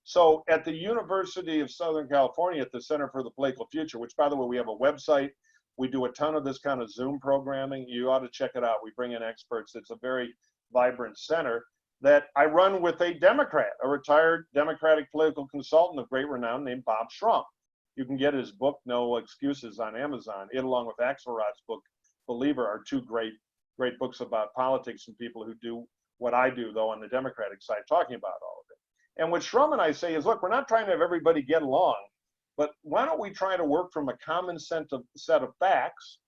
So at the University of Southern California, at the Center for the Political Future, which, by the way, we have a website. We do a ton of this kind of Zoom programming. You ought to check it out. We bring in experts. It's a very vibrant center that I run with a Democrat, a retired Democratic political consultant of great renown named Bob Schrum. You can get his book, No Excuses, on Amazon. It, along with Axelrod's book, Believer, are two great books about politics and people who do what I do, though, on the Democratic side, talking about all of it. And what Schrum and I say is, look, we're not trying to have everybody get along, but why don't we try to work from a common set of facts,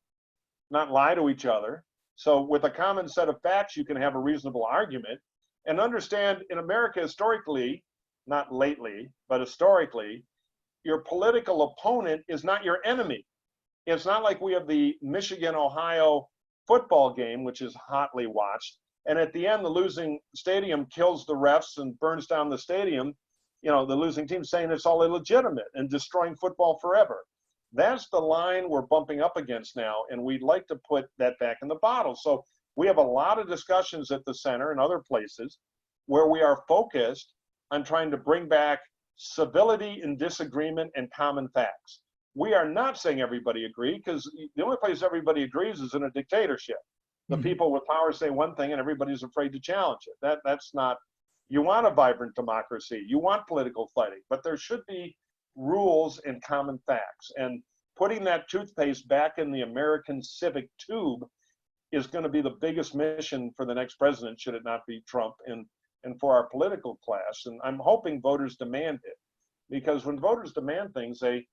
not lie to each other. So with a common set of facts, you can have a reasonable argument and understand in America historically, not lately, but historically, your political opponent is not your enemy. It's not like we have the Michigan-Ohio football game, which is hotly watched. And at the end, the losing stadium kills the refs and burns down the stadium, the losing team, saying it's all illegitimate and destroying football forever. That's the line we're bumping up against now, and we'd like to put that back in the bottle. So we have a lot of discussions at the center and other places where we are focused on trying to bring back civility and disagreement and common facts. We are not saying everybody agree, because the only place everybody agrees is in a dictatorship. The people with power say one thing and everybody's afraid to challenge it. That's not, you want a vibrant democracy, you want political fighting, but there should be rules and common facts. And putting that toothpaste back in the American civic tube is going to be the biggest mission for the next president, should it not be Trump, and for our political class. And I'm hoping voters demand it, because when voters demand things, they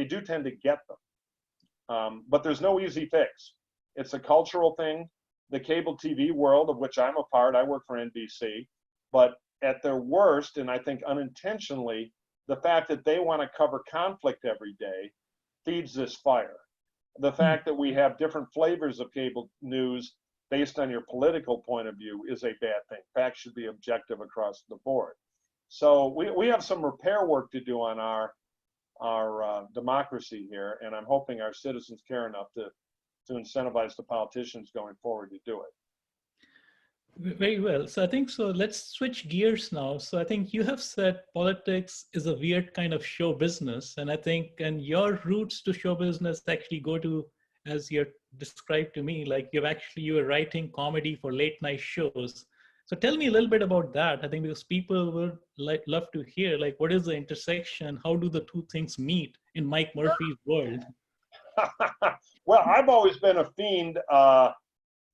do tend to get them. But there's no easy fix. It's a cultural thing. The cable TV world, of which I'm a part, I work for NBC, but at their worst, and I think unintentionally, the fact that they want to cover conflict every day feeds this fire. The fact that we have different flavors of cable news based on your political point of view is a bad thing. Facts should be objective across the board. So we have some repair work to do on our democracy here, and I'm hoping our citizens care enough to incentivize the politicians going forward to do it. Very well. So I think so. Let's switch gears now. So I think you have said politics is a weird kind of show business, and I think your roots to show business actually go to, as you described to me, like you were writing comedy for late night shows. So tell me a little bit about that. I think because people would love to hear, like, what is the intersection? How do the two things meet in Mike Murphy's world? Well, I've always been a fiend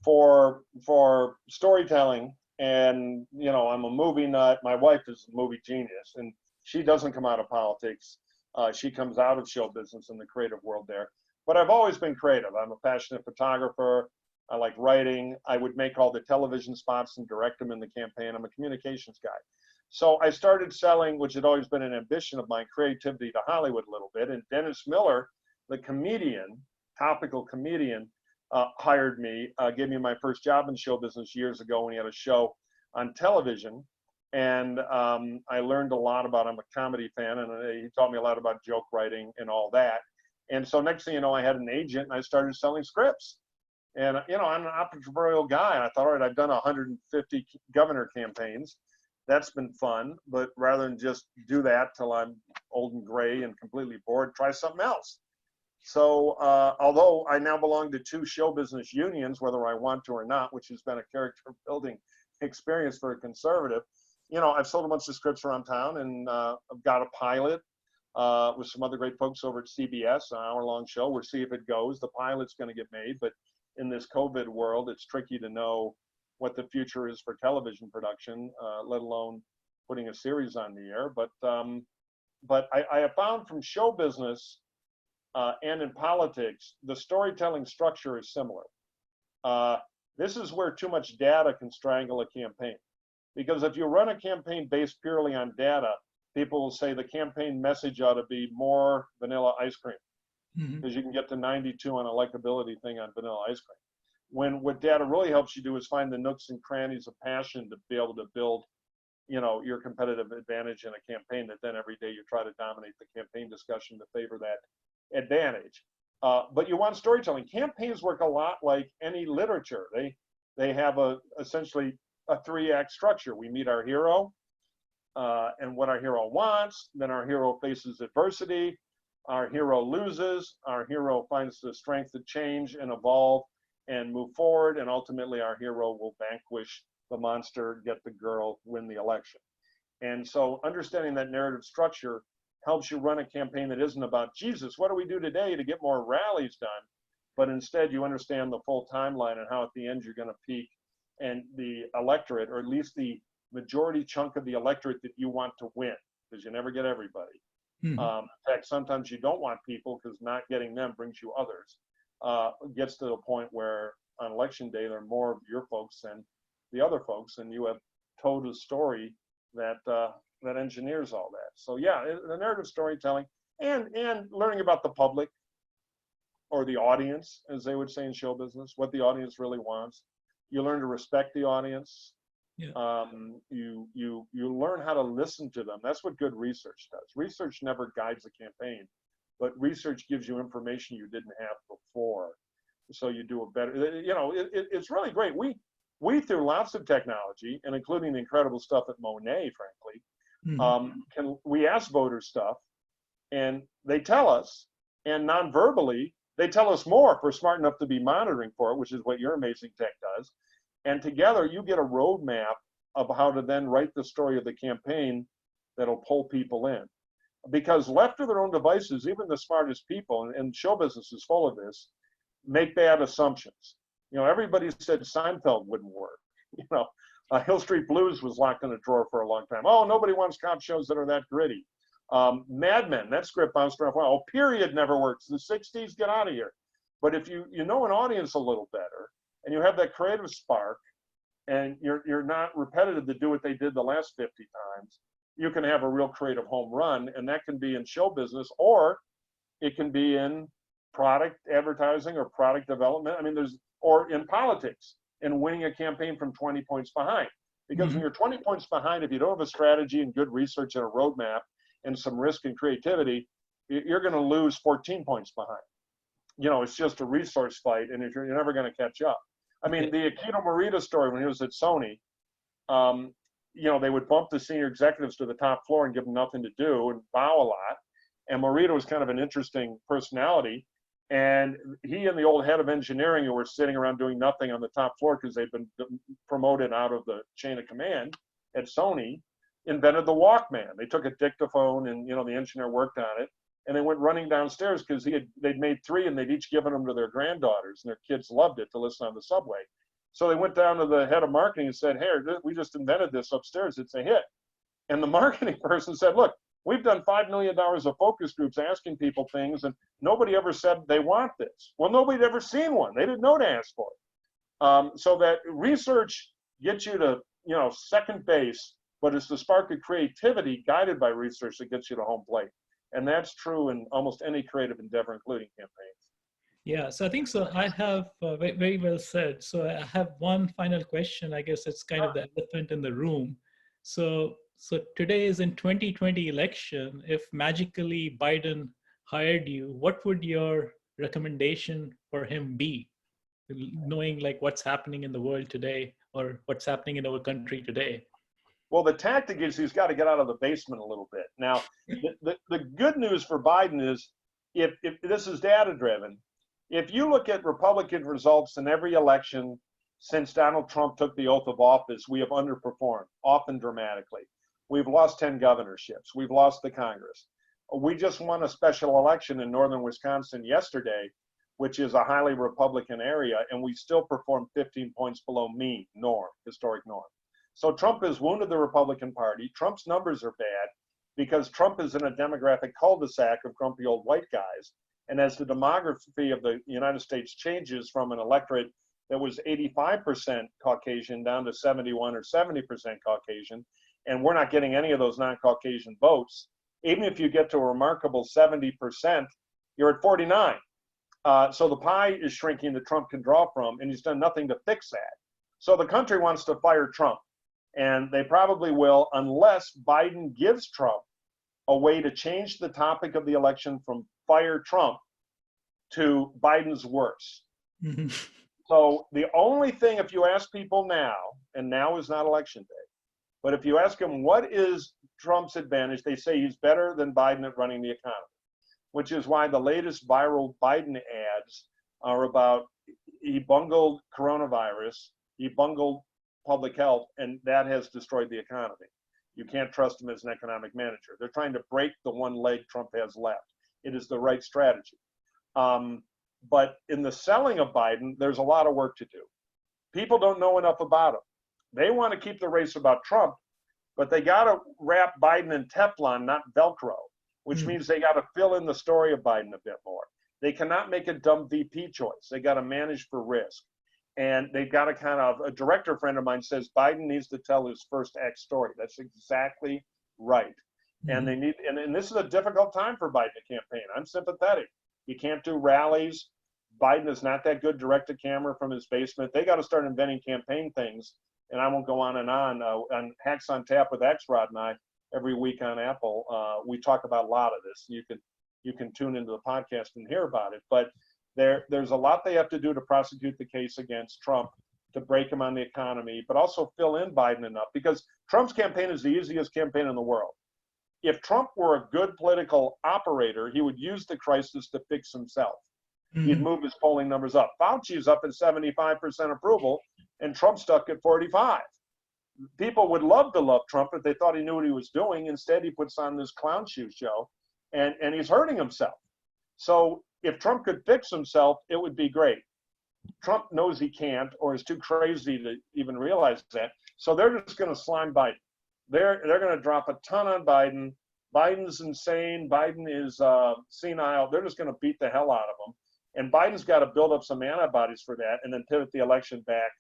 for storytelling, and I'm a movie nut. My wife is a movie genius, and she doesn't come out of politics. She comes out of show business in the creative world there. But I've always been creative. I'm a passionate photographer. I like writing. I would make all the television spots and direct them in the campaign. I'm a communications guy. So I started selling, which had always been an ambition of mine, creativity to Hollywood a little bit. And Dennis Miller, the comedian, topical comedian, hired me, gave me my first job in show business years ago when he had a show on television. And I learned a lot about, I'm a comedy fan, and he taught me a lot about joke writing and all that. And so next thing you know, I had an agent and I started selling scripts. And, I'm an entrepreneurial guy. And I thought, all right, I've done 150 governor campaigns. That's been fun. But rather than just do that till I'm old and gray and completely bored, try something else. So although I now belong to 2 show business unions, whether I want to or not, which has been a character building experience for a conservative, I've sold a bunch of scripts around town, and I've got a pilot with some other great folks over at CBS, an hour-long show. We'll see if it goes. The pilot's going to get made, but in this COVID world, it's tricky to know what the future is for television production, let alone putting a series on the air. But I have found from show business and in politics, the storytelling structure is similar. This is where too much data can strangle a campaign. Because if you run a campaign based purely on data, people will say the campaign message ought to be more vanilla ice cream, because you can get to 92 on a likability thing on vanilla ice cream. When what data really helps you do is find the nooks and crannies of passion to be able to build, your competitive advantage in a campaign that then every day you try to dominate the campaign discussion to favor that advantage. But you want storytelling. Campaigns work a lot like any literature. They have essentially a 3-act structure. We meet our hero and what our hero wants. Then our hero faces adversity. Our hero loses. Our hero finds the strength to change and evolve and move forward. And ultimately, our hero will vanquish the monster, get the girl, win the election. And so understanding that narrative structure helps you run a campaign that isn't about Jesus. What do we do today to get more rallies done? But instead, you understand the full timeline and how at the end you're going to peak and the electorate, or at least the majority chunk of the electorate that you want to win, because you never get everybody. In fact, sometimes you don't want people because not getting them brings you others. Gets to the point where on election day, there are more of your folks than the other folks, and you have told a story that that engineers all that. So yeah, the narrative storytelling and learning about the public or the audience, as they would say in show business, what the audience really wants. You learn to respect the audience. Yeah. You learn how to listen to them. That's what good research does. Research never guides a campaign, but research gives you information you didn't have before. So you do a better, it's really great. We through lots of technology, and including the incredible stuff at Monet, frankly, we ask voters stuff, and they tell us, and non-verbally, they tell us more if we're smart enough to be monitoring for it, which is what your amazing tech does. And together, you get a roadmap of how to then write the story of the campaign that'll pull people in. Because left to their own devices, even the smartest people, and show business is full of this, make bad assumptions. Everybody said Seinfeld wouldn't work. Hill Street Blues was locked in a drawer for a long time. Oh, nobody wants cop shows that are that gritty. Mad Men, that script bounced around. Oh, Period never works. The 60s, get out of here. But if you know an audience a little better, and you have that creative spark, and you're not repetitive to do what they did the last 50 times, you can have a real creative home run, and that can be in show business, or it can be in product advertising or product development. Or in politics, and winning a campaign from 20 points behind. Because when you're 20 points behind, if you don't have a strategy and good research and a roadmap and some risk and creativity, you're going to lose 14 points behind. It's just a resource fight, and you're never going to catch up. The Akito Morita story when he was at Sony, they would bump the senior executives to the top floor and give them nothing to do and bow a lot. And Morita was kind of an interesting personality. And he and the old head of engineering, who were sitting around doing nothing on the top floor because they've been promoted out of the chain of command at Sony, invented the Walkman. They took a dictaphone, and the engineer worked on it, and they went running downstairs because they'd made 3, and they'd each given them to their granddaughters, and their kids loved it to listen on the subway. So they went down to the head of marketing and said, "Hey, we just invented this upstairs. It's a hit." And the marketing person said, "Look, we've done $5 million of focus groups asking people things, and nobody ever said they want this." Well, nobody'd ever seen one. They didn't know to ask for it. So that research gets you to, second base, but it's the spark of creativity guided by research that gets you to home plate. And that's true in almost any creative endeavor, including campaigns. Yeah, so I think so. I have very, very well said. So I have one final question. I guess it's kind of the elephant in the room. So today is in 2020 election. If magically Biden hired you, what would your recommendation for him be? Knowing what's happening in the world today, or what's happening in our country today. Well, the tactic is he's got to get out of the basement a little bit. Now, the good news for Biden is, if this is data driven, if you look at Republican results in every election since Donald Trump took the oath of office, we have underperformed, often dramatically. We've lost 10 governorships. We've lost the Congress. We just won a special election in northern Wisconsin yesterday, which is a highly Republican area, and we still performed 15 points below mean, historic norm. So Trump has wounded the Republican Party. Trump's numbers are bad because Trump is in a demographic cul-de-sac of grumpy old white guys. And as the demography of the United States changes from an electorate that was 85% Caucasian down to 71 or 70% Caucasian, and we're not getting any of those non-Caucasian votes, even if you get to a remarkable 70%, you're at 49. So the pie is shrinking that Trump can draw from, and he's done nothing to fix that. So the country wants to fire Trump, and they probably will unless Biden gives Trump a way to change the topic of the election from fire Trump to Biden's worse. Mhm. So the only thing, if you ask people now, and now is not election day, but if you ask them what is Trump's advantage, they say he's better than Biden at running the economy, which is why the latest viral Biden ads are about he bungled coronavirus, he bungled public health, and that has destroyed the economy. You can't trust him as an economic manager. They're trying to break the one leg Trump has left. It is the right strategy. But in the selling of Biden, there's a lot of work to do. People don't know enough about him. They want to keep the race about Trump, but they got to wrap Biden in Teflon, not Velcro, which means they got to fill in the story of Biden a bit more. They cannot make a dumb VP choice. They got to manage for risk. And they've got to kind of, a director friend of mine says Biden needs to tell his first act story. That's exactly right. And they need, and this is a difficult time for Biden to campaign. I'm sympathetic. You can't do rallies. Biden is not that good direct to camera from his basement. They got to start inventing campaign things. And I won't go on Hacks on Tap with X-Rod and I every week on Apple. We talk about a lot of this. You can tune into the podcast and hear about it. But there's a lot they have to do to prosecute the case against Trump, to break him on the economy, but also fill in Biden enough, because Trump's campaign is the easiest campaign in the world. If Trump were a good political operator, he would use the crisis to fix himself. He'd move his polling numbers up. Fauci's up at 75% approval, and Trump's stuck at 45. People would love to love Trump if they thought he knew what he was doing. Instead, he puts on this clown shoe show, and he's hurting himself. So if Trump could fix himself, it would be great. Trump knows he can't, or is too crazy to even realize that. So they're just going to slime Biden. They're going to drop a ton on Biden. Biden's insane. Biden is senile. They're just going to beat the hell out of him. And Biden's got to build up some antibodies for that and then pivot the election back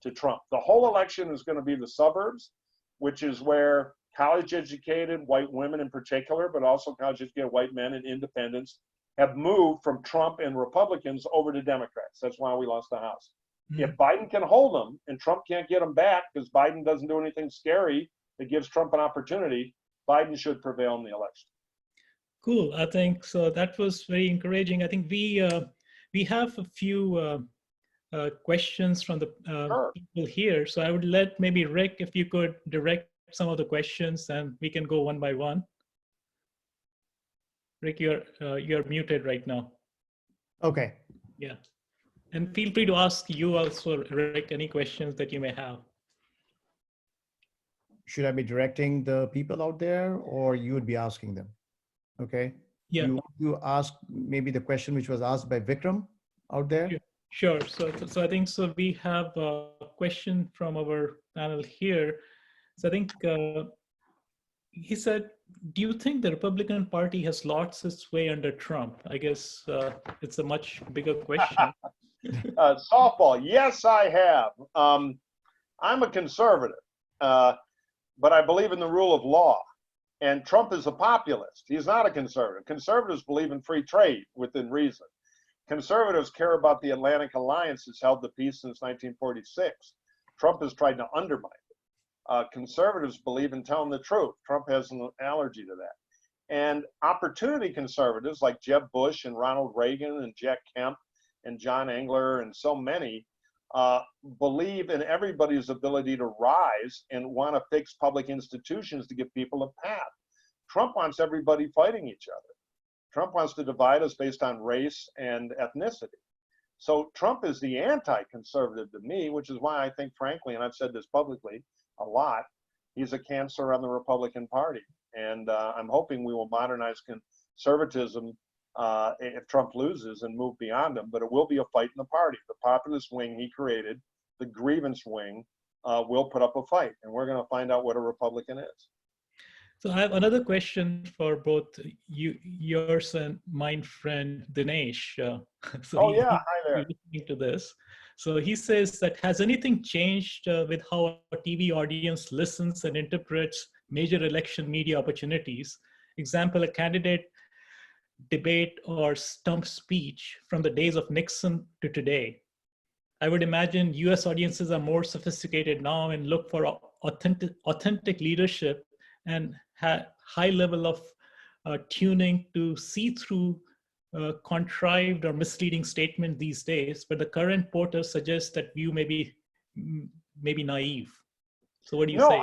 to Trump. The whole election is going to be the suburbs, which is where college-educated white women in particular, but also college-educated white men and independents have moved from Trump and Republicans over to Democrats. That's why we lost the House. If Biden can hold them and Trump can't get them back because Biden doesn't do anything scary that gives Trump an opportunity, Biden should prevail in the election. Cool. I think so. That was very encouraging. I think we have a few questions from the Sure. people here. So I would let maybe Rick, if you could direct some of the questions, and we can go one by one. Rick, you're muted right now. Okay. Yeah. And feel free to ask you also, Rick, any questions that you may have. Should I be directing the people out there, or you would be asking them? Okay. Yeah. You ask maybe the question which was asked by Vikram out there. Yeah. Sure. So I think so. We have a question from our panel here. So I think he said, "Do you think the Republican Party has lost its way under Trump?" I guess it's a much bigger question. Softball. Yes, I have. I'm a conservative, but I believe in the rule of law. And Trump is a populist. He's not a conservative. Conservatives believe in free trade within reason. Conservatives care about the Atlantic Alliance that's held the peace since 1946. Trump has tried to undermine it. Conservatives believe in telling the truth. Trump has an allergy to that. And opportunity conservatives like Jeb Bush and Ronald Reagan and Jack Kemp and John Engler and so many believe in everybody's ability to rise and want to fix public institutions to give people a path. Trump wants everybody fighting each other. Trump wants to divide us based on race and ethnicity. So Trump is the anti-conservative to me, which is why I think, frankly, and I've said this publicly a lot, he's a cancer on the Republican Party. And I'm hoping we will modernize conservatism if Trump loses and move beyond him, but it will be a fight in the party. The populist wing he created, the grievance wing, will put up a fight, and we're going to find out what a Republican is. So I have another question for both yours and my friend Dinesh. Hi there. Listening to this. So he says that, has anything changed with how a TV audience listens and interprets major election media opportunities? Example, a candidate debate or stump speech from the days of Nixon to today. I would imagine US audiences are more sophisticated now and look for authentic leadership and high level of tuning to see through contrived or misleading statement these days, but the current POTUS suggests that view may be naive. So what do you say?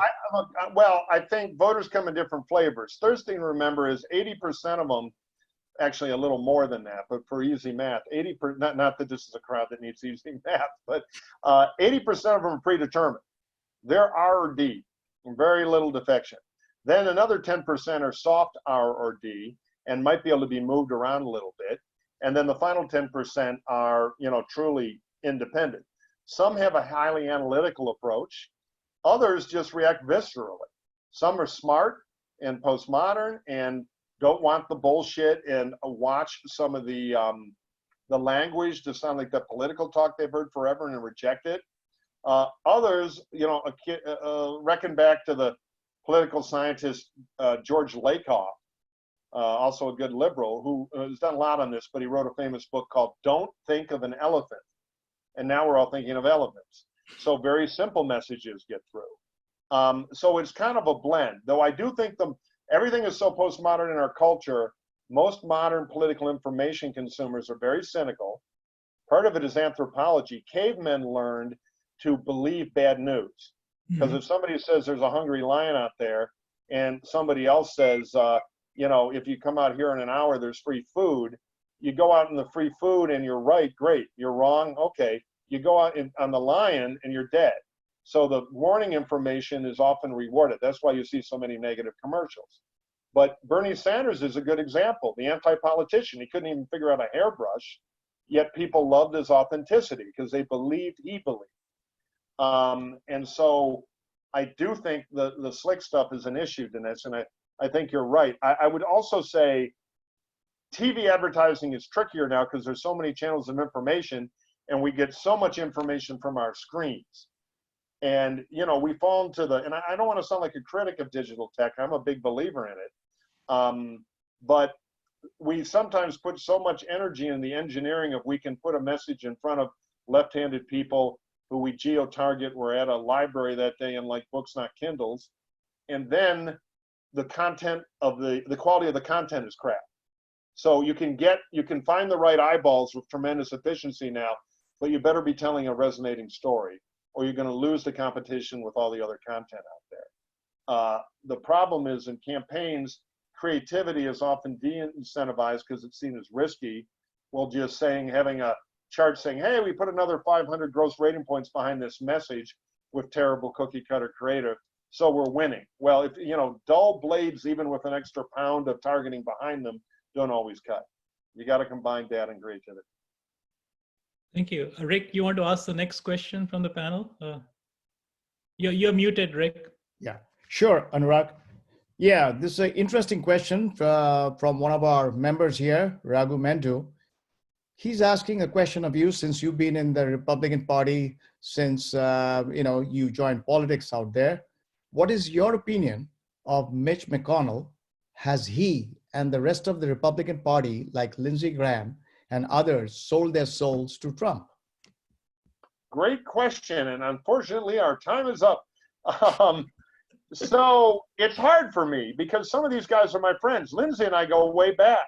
Well, I think voters come in different flavors. First thing to remember is 80% of them, actually a little more than that, but for easy math, 80%, not that this is a crowd that needs easy math, but 80% of them are predetermined. They're R or D, and very little defection. Then another 10% are soft R or D, and might be able to be moved around a little bit. And then the final 10% are, truly independent. Some have a highly analytical approach. Others just react viscerally. Some are smart and postmodern and don't want the bullshit and watch some of the language to sound like the political talk they've heard forever and reject it. Others, reckon back to the political scientist George Lakoff, also a good liberal, who has done a lot on this, but he wrote a famous book called Don't Think of an Elephant. And now we're all thinking of elephants. So very simple messages get through. So it's kind of a blend, though I do think everything is so postmodern in our culture. Most modern political information consumers are very cynical. Part of it is anthropology. Cavemen learned to believe bad news. Because if somebody says there's a hungry lion out there and somebody else says, if you come out here in an hour, there's free food, you go out in the free food and you're right, great. You're wrong, okay. You go out on the lion and you're dead. So the warning information is often rewarded. That's why you see so many negative commercials. But Bernie Sanders is a good example, the anti-politician. He couldn't even figure out a hairbrush, yet people loved his authenticity because they believed he believed. And so I do think the slick stuff is an issue, Dinesh, and I think you're right. I would also say TV advertising is trickier now because there's so many channels of information and we get so much information from our screens. And, we fall into and I don't want to sound like a critic of digital tech. I'm a big believer in it. But we sometimes put so much energy in the engineering of we can put a message in front of left-handed people who we geo-target. We're at a library that day and like books, not Kindles. And then the content of the quality of the content is crap. So you can find the right eyeballs with tremendous efficiency now, but you better be telling a resonating story or you're going to lose the competition with all the other content out there. The problem is in campaigns, creativity is often de-incentivized because it's seen as risky. Well, just having a chart saying, hey, we put another 500 gross rating points behind this message with terrible cookie cutter creative, so we're winning. Well, if dull blades, even with an extra pound of targeting behind them, don't always cut. You got to combine data and creativity. Thank you. Rick, you want to ask the next question from the panel? You're muted, Rick. Yeah, sure, Anurag. Yeah, this is an interesting question from one of our members here, Raghu Mendu. He's asking a question of you since you've been in the Republican Party since you joined politics out there. What is your opinion of Mitch McConnell? Has he and the rest of the Republican Party, like Lindsey Graham and others, sold their souls to Trump? Great question, and unfortunately our time is up. So it's hard for me because some of these guys are my friends. Lindsey and I go way back.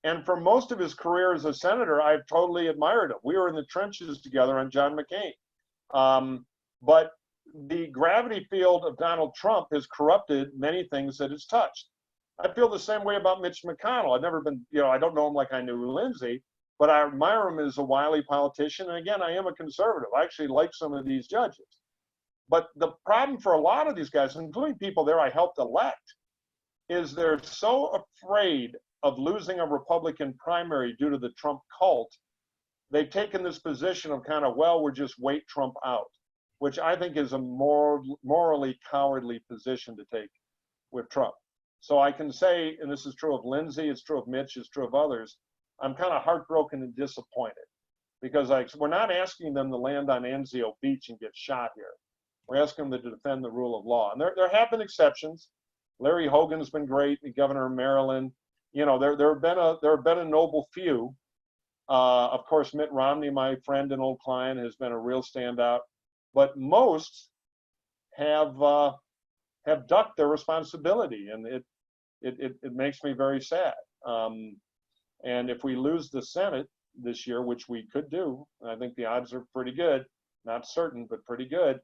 And for most of his career as a senator, I've totally admired him. We were in the trenches together on John McCain. But the gravity field of Donald Trump has corrupted many things that it's touched. I feel the same way about Mitch McConnell. I've never been, I don't know him like I knew Lindsey, but I admire him as a wily politician. And again, I am a conservative. I actually like some of these judges. But the problem for a lot of these guys, including people there I helped elect, is they're so afraid of losing a Republican primary due to the Trump cult. They've taken this position of kind of, well, we're just wait Trump out, which I think is a morally cowardly position to take with Trump. So I can say, and this is true of Lindsey, it's true of Mitch, it's true of others, I'm kind of heartbroken and disappointed because we're not asking them to land on Anzio Beach and get shot here. We're asking them to defend the rule of law. And there have been exceptions. Larry Hogan's been great, the governor of Maryland. There have been a noble few. Of course, Mitt Romney, my friend and old client, has been a real standout. But most have ducked their responsibility, and it makes me very sad. And if we lose the Senate this year, which we could do, I think the odds are pretty good, not certain, but pretty good.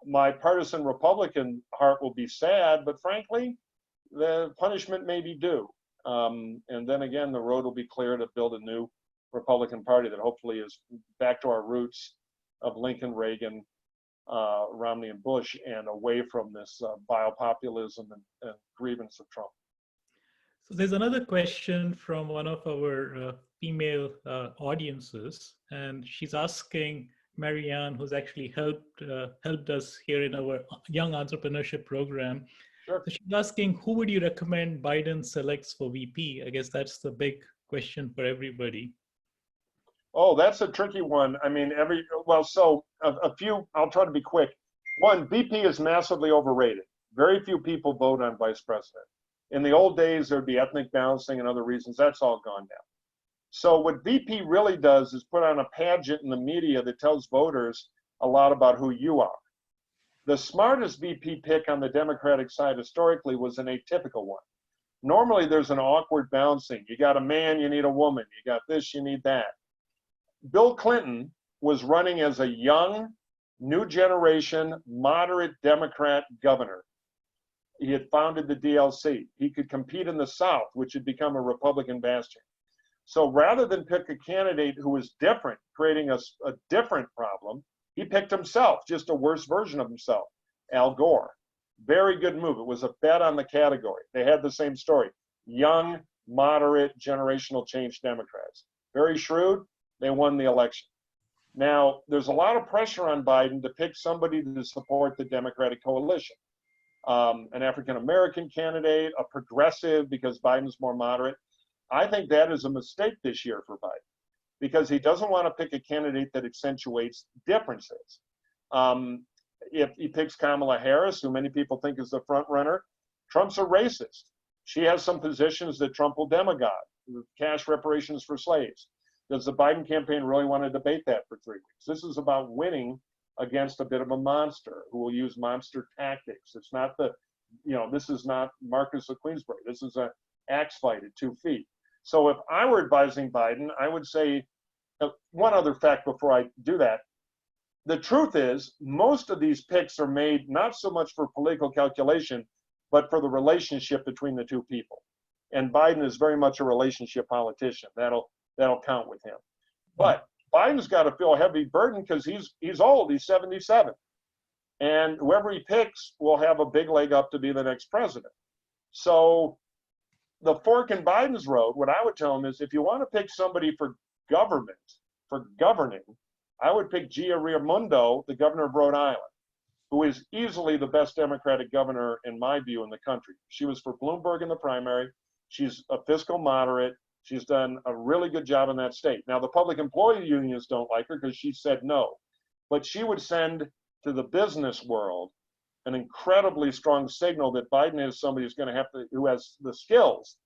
My partisan Republican heart will be sad, but frankly, the punishment may be due. And then again, the road will be clear to build a new Republican Party that hopefully is back to our roots of Lincoln, Reagan, Romney, and Bush, and away from this biopopulism and grievance of Trump. So there's another question from one of our female audiences, and she's asking Marianne, who's actually helped us here in our Young Entrepreneurship Program. Sure. So she's asking, who would you recommend Biden selects for VP? I guess that's the big question for everybody. Oh, that's a tricky one. I mean, so a few, I'll try to be quick. One, VP is massively overrated. Very few people vote on vice president. In the old days, there'd be ethnic balancing and other reasons. That's all gone now. So what VP really does is put on a pageant in the media that tells voters a lot about who you are. The smartest VP pick on the Democratic side historically was an atypical one. Normally, there's an awkward balancing. You got a man, you need a woman. You got this, you need that. Bill Clinton was running as a young, new generation, moderate Democrat governor. He had founded the DLC. He could compete in the South, which had become a Republican bastion. So rather than pick a candidate who was different, creating a different problem, he picked himself, just a worse version of himself, Al Gore. Very good move. It was a bet on the category. They had the same story. Young, moderate, generational change Democrats. Very shrewd. They won the election. Now, there's a lot of pressure on Biden to pick somebody to support the Democratic coalition. An African-American candidate, a progressive, because Biden's more moderate. I think that is a mistake this year for Biden, because he doesn't want to pick a candidate that accentuates differences. If he picks Kamala Harris, who many people think is the front runner, Trump's a racist. She has some positions that Trump will demagogue, cash reparations for slaves. Does the Biden campaign really want to debate that for 3 weeks? This is about winning against a bit of a monster who will use monster tactics. It's not this is not Marcus of Queensbury. This is an axe fight at 2 feet. So if I were advising Biden, I would say one other fact before I do that. The truth is, most of these picks are made not so much for political calculation, but for the relationship between the two people. And Biden is very much a relationship politician. That'll count with him. But Biden's got to feel a heavy burden because he's old. He's 77. And whoever he picks will have a big leg up to be the next president. So the fork in Biden's road, what I would tell him is, if you want to pick somebody for government, for governing, I would pick Gia Raimondo, the governor of Rhode Island, who is easily the best Democratic governor, in my view, in the country. She was for Bloomberg in the primary. She's a fiscal moderate. She's done a really good job in that state. Now, the public employee unions don't like her because she said no. But she would send to the business world an incredibly strong signal that Biden is somebody who has the skills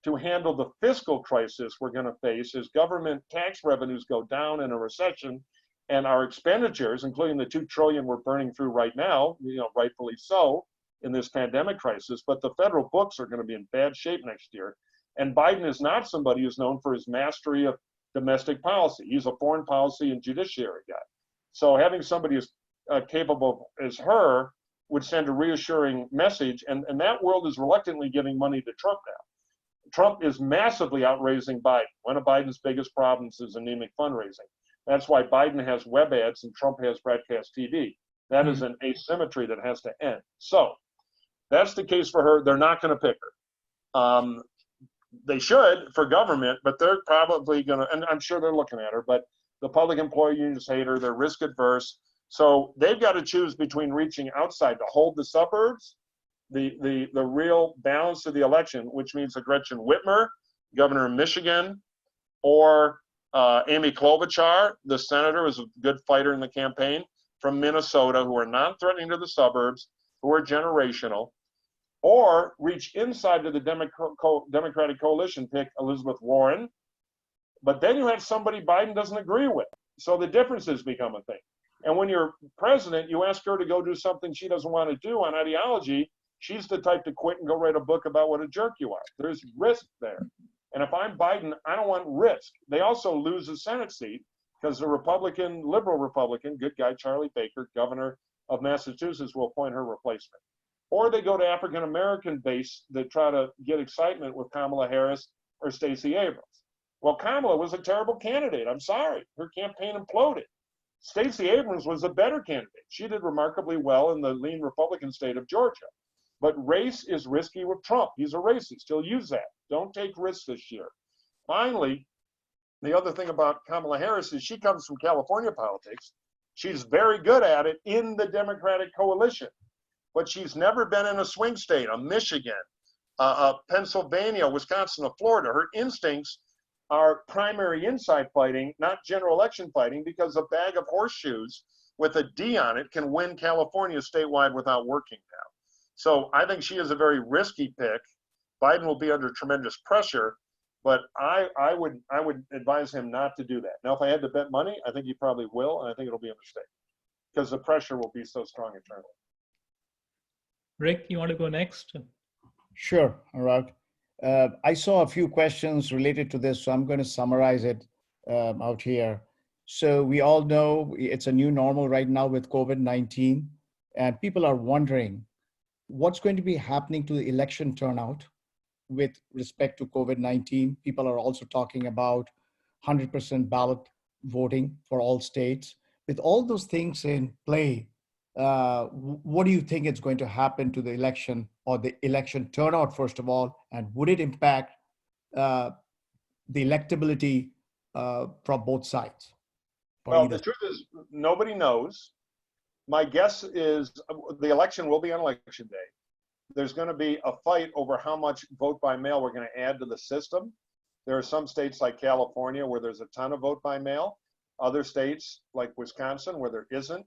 to handle the fiscal crisis we're going to face as government tax revenues go down in a recession, and our expenditures, including the $2 trillion we're burning through right now, rightfully so, in this pandemic crisis. But the federal books are going to be in bad shape next year. And Biden is not somebody who's known for his mastery of domestic policy. He's a foreign policy and judiciary guy. So having somebody as capable as her would send a reassuring message. And that world is reluctantly giving money to Trump now. Trump is massively outraising Biden. One of Biden's biggest problems is anemic fundraising. That's why Biden has web ads and Trump has broadcast TV. That is an asymmetry that has to end. So that's the case for her. They're not going to pick her. They should for government, but they're probably going to, and I'm sure they're looking at her, but the public employee unions hate her. They're risk adverse. So they've got to choose between reaching outside to hold the suburbs, the real balance of the election, which means a Gretchen Whitmer, governor of Michigan, or Amy Klobuchar, the senator, was a good fighter in the campaign, from Minnesota, who are non-threatening to the suburbs, who are generational, or reach inside to the Democratic coalition, pick Elizabeth Warren. But then you have somebody Biden doesn't agree with. So the differences become a thing. And when you're president, you ask her to go do something she doesn't want to do on ideology, she's the type to quit and go write a book about what a jerk you are. There's risk there. And if I'm Biden, I don't want risk. They also lose a Senate seat because the Republican, liberal Republican, good guy Charlie Baker, governor of Massachusetts, will appoint her replacement. Or they go to African-American base that try to get excitement with Kamala Harris or Stacey Abrams. Well, Kamala was a terrible candidate. I'm sorry. Her campaign imploded. Stacey Abrams was a better candidate. She did remarkably well in the lean Republican state of Georgia. But race is risky with Trump. He's a racist. He'll use that. Don't take risks this year. Finally, the other thing about Kamala Harris is she comes from California politics. She's very good at it in the Democratic coalition. But she's never been in a swing state, a Michigan, Pennsylvania, Wisconsin, or Florida. Her instincts are primary inside fighting, not general election fighting, because a bag of horseshoes with a D on it can win California statewide without working now. So I think she is a very risky pick. Biden will be under tremendous pressure, but I would advise him not to do that. Now, if I had to bet money, I think he probably will, and I think it'll be a mistake because the pressure will be so strong internally. Rick, you want to go next? Sure, Anurag. I saw a few questions related to this, so I'm going to summarize it out here. So we all know it's a new normal right now with COVID-19, and people are wondering what's going to be happening to the election turnout with respect to COVID-19. People are also talking about 100% ballot voting for all states. With all those things in play, what do you think is going to happen to the election or the election turnout, first of all, and would it impact the electability from both sides? Well, the truth is nobody knows. My guess is the election will be on election day. There's going to be a fight over how much vote by mail we're going to add to the system. There are some states like California where there's a ton of vote by mail, other states like Wisconsin where there isn't.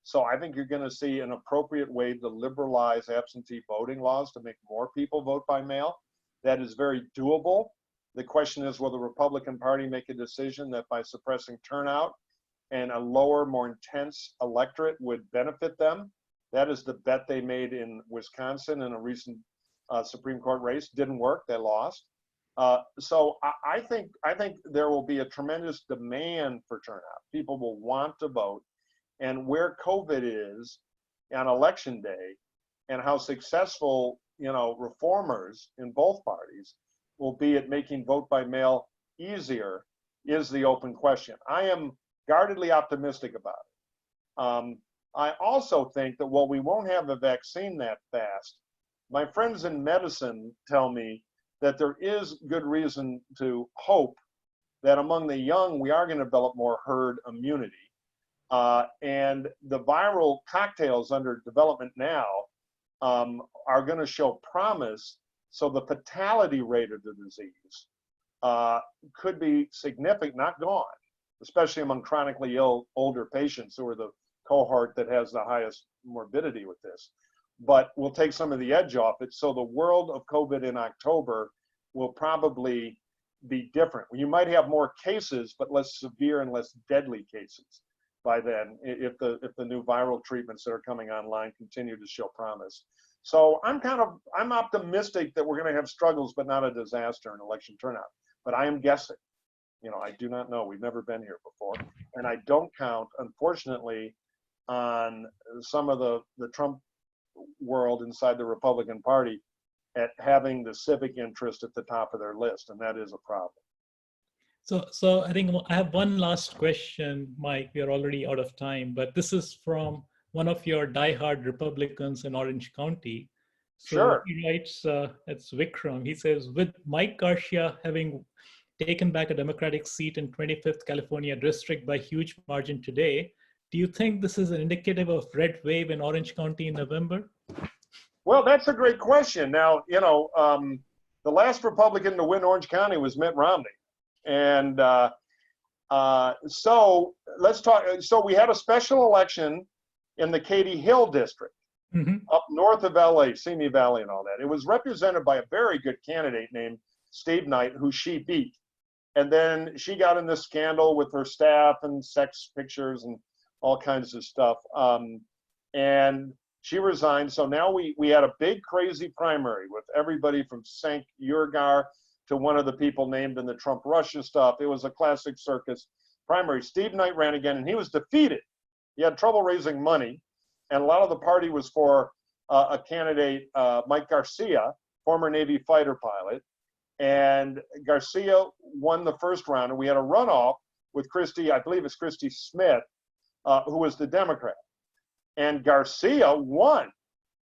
So I think you're going to see an appropriate way to liberalize absentee voting laws to make more people vote by mail. That is very doable. The question is, will the Republican Party make a decision that by suppressing turnout and a lower, more intense electorate would benefit them? That is the bet they made in Wisconsin in a recent Supreme Court race. Didn't work. They lost. So I think there will be a tremendous demand for turnout. People will want to vote. And where COVID is on election day and how successful, reformers in both parties will be at making vote by mail easier is the open question. I am guardedly optimistic about it. I also think that while we won't have a vaccine that fast, my friends in medicine tell me that there is good reason to hope that among the young, we are going to develop more herd immunity. And the viral cocktails under development now are going to show promise. So the fatality rate of the disease could be significant, not gone, especially among chronically ill older patients who are the cohort that has the highest morbidity with this. But we'll take some of the edge off it. So the world of COVID in October will probably be different. You might have more cases, but less severe and less deadly cases by then, if the new viral treatments that are coming online continue to show promise. So I'm optimistic that we're going to have struggles, but not a disaster in election turnout. But I am guessing. I do not know. We've never been here before, and I don't count, unfortunately, on some of the Trump world inside the Republican Party at having the civic interest at the top of their list, and that is a problem. So I think I have one last question, Mike. We are already out of time, but this is from one of your diehard Republicans in Orange County. So Sure. He writes, it's Vikram. He says, with Mike Garcia having taken back a Democratic seat in 25th California district by huge margin today, do you think this is an indicative of red wave in Orange County in November? Well, that's a great question. Now, the last Republican to win Orange County was Mitt Romney. And so let's talk. So we had a special election in the Katy Hill district, up north of LA, Simi Valley and all that. It was represented by a very good candidate named Steve Knight, who she beat. And then she got in this scandal with her staff and sex pictures and all kinds of stuff. And She resigned. So now we had a big, crazy primary with everybody from Cenk Uygur to one of the people named in the Trump-Russia stuff. It was a classic circus primary. Steve Knight ran again, and he was defeated. He had trouble raising money, and a lot of the party was for a candidate, Mike Garcia, former Navy fighter pilot. And Garcia won the first round, and we had a runoff with Christie, I believe it's Christie Smith, who was the Democrat. And Garcia won.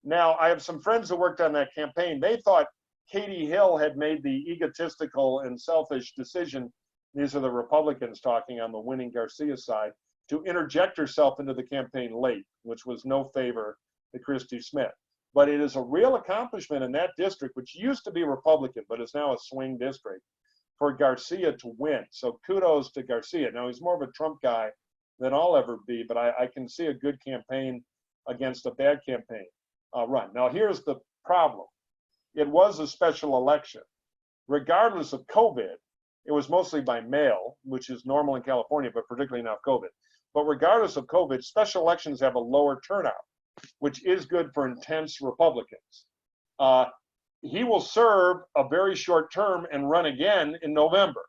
Now, I have some friends who worked on that campaign. They thought Katie Hill had made the egotistical and selfish decision, these are the Republicans talking on the winning Garcia side, to interject herself into the campaign late, which was no favor to Christie Smith. But it is a real accomplishment in that district, which used to be Republican, but is now a swing district, for Garcia to win. So kudos to Garcia. Now, he's more of a Trump guy than I'll ever be, but I can see a good campaign against a bad campaign run. Now, here's the problem. It was a special election. Regardless of COVID, it was mostly by mail, which is normal in California, but particularly now COVID. But regardless of COVID, special elections have a lower turnout, which is good for intense Republicans. He will serve a very short term and run again in November.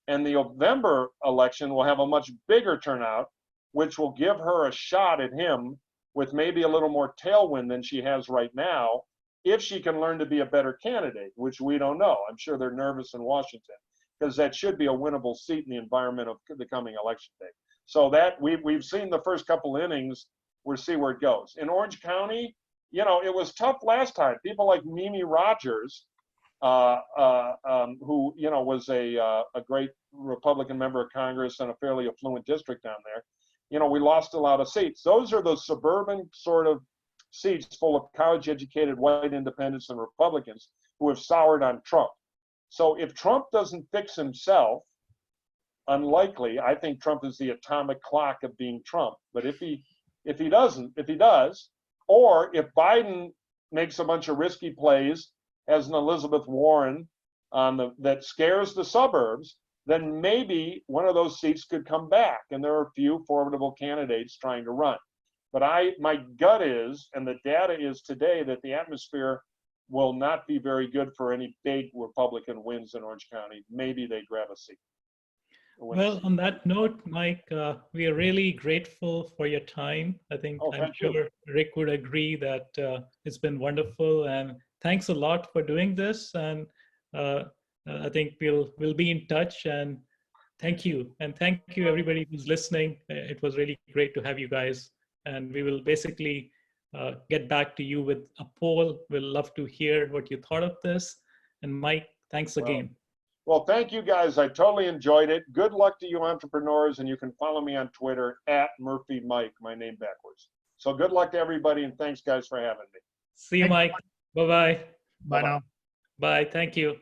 And the November election will have a much bigger turnout, which will give her a shot at him with maybe a little more tailwind than she has right now, if she can learn to be a better candidate, which we don't know. I'm sure they're nervous in Washington, because that should be a winnable seat in the environment of the coming election day. So that we've seen the first couple innings. We'll see where it goes. In Orange County, you know, it was tough last time. People like Mimi Rogers, who, you know, was a great Republican member of Congress and a fairly affluent district down there. You know, we lost a lot of seats. Those are those suburban sort of seats full of college-educated white independents and Republicans who have soured on Trump. So if Trump doesn't fix himself, unlikely, I think Trump is the atomic clock of being Trump. But if he does, or if Biden makes a bunch of risky plays, as an Elizabeth Warren that scares the suburbs, then maybe one of those seats could come back. And there are a few formidable candidates trying to run. But my gut is, and the data is today, that the atmosphere will not be very good for any big Republican wins in Orange County. Maybe they grab a seat. Well, on that note, Mike, we are really grateful for your time. I'm sure Rick would agree that it's been wonderful, and thanks a lot for doing this. And I think we'll be in touch. And thank you, everybody who's listening. It was really great to have you guys. And we will basically get back to you with a poll. We'll love to hear what you thought of this. And Mike, thanks again. Well, thank you guys. I totally enjoyed it. Good luck to you entrepreneurs, and you can follow me on Twitter @MurphyMike, my name backwards. So good luck to everybody, and thanks guys for having me. See you, Mike. Bye-bye. Bye now. Bye. Thank you.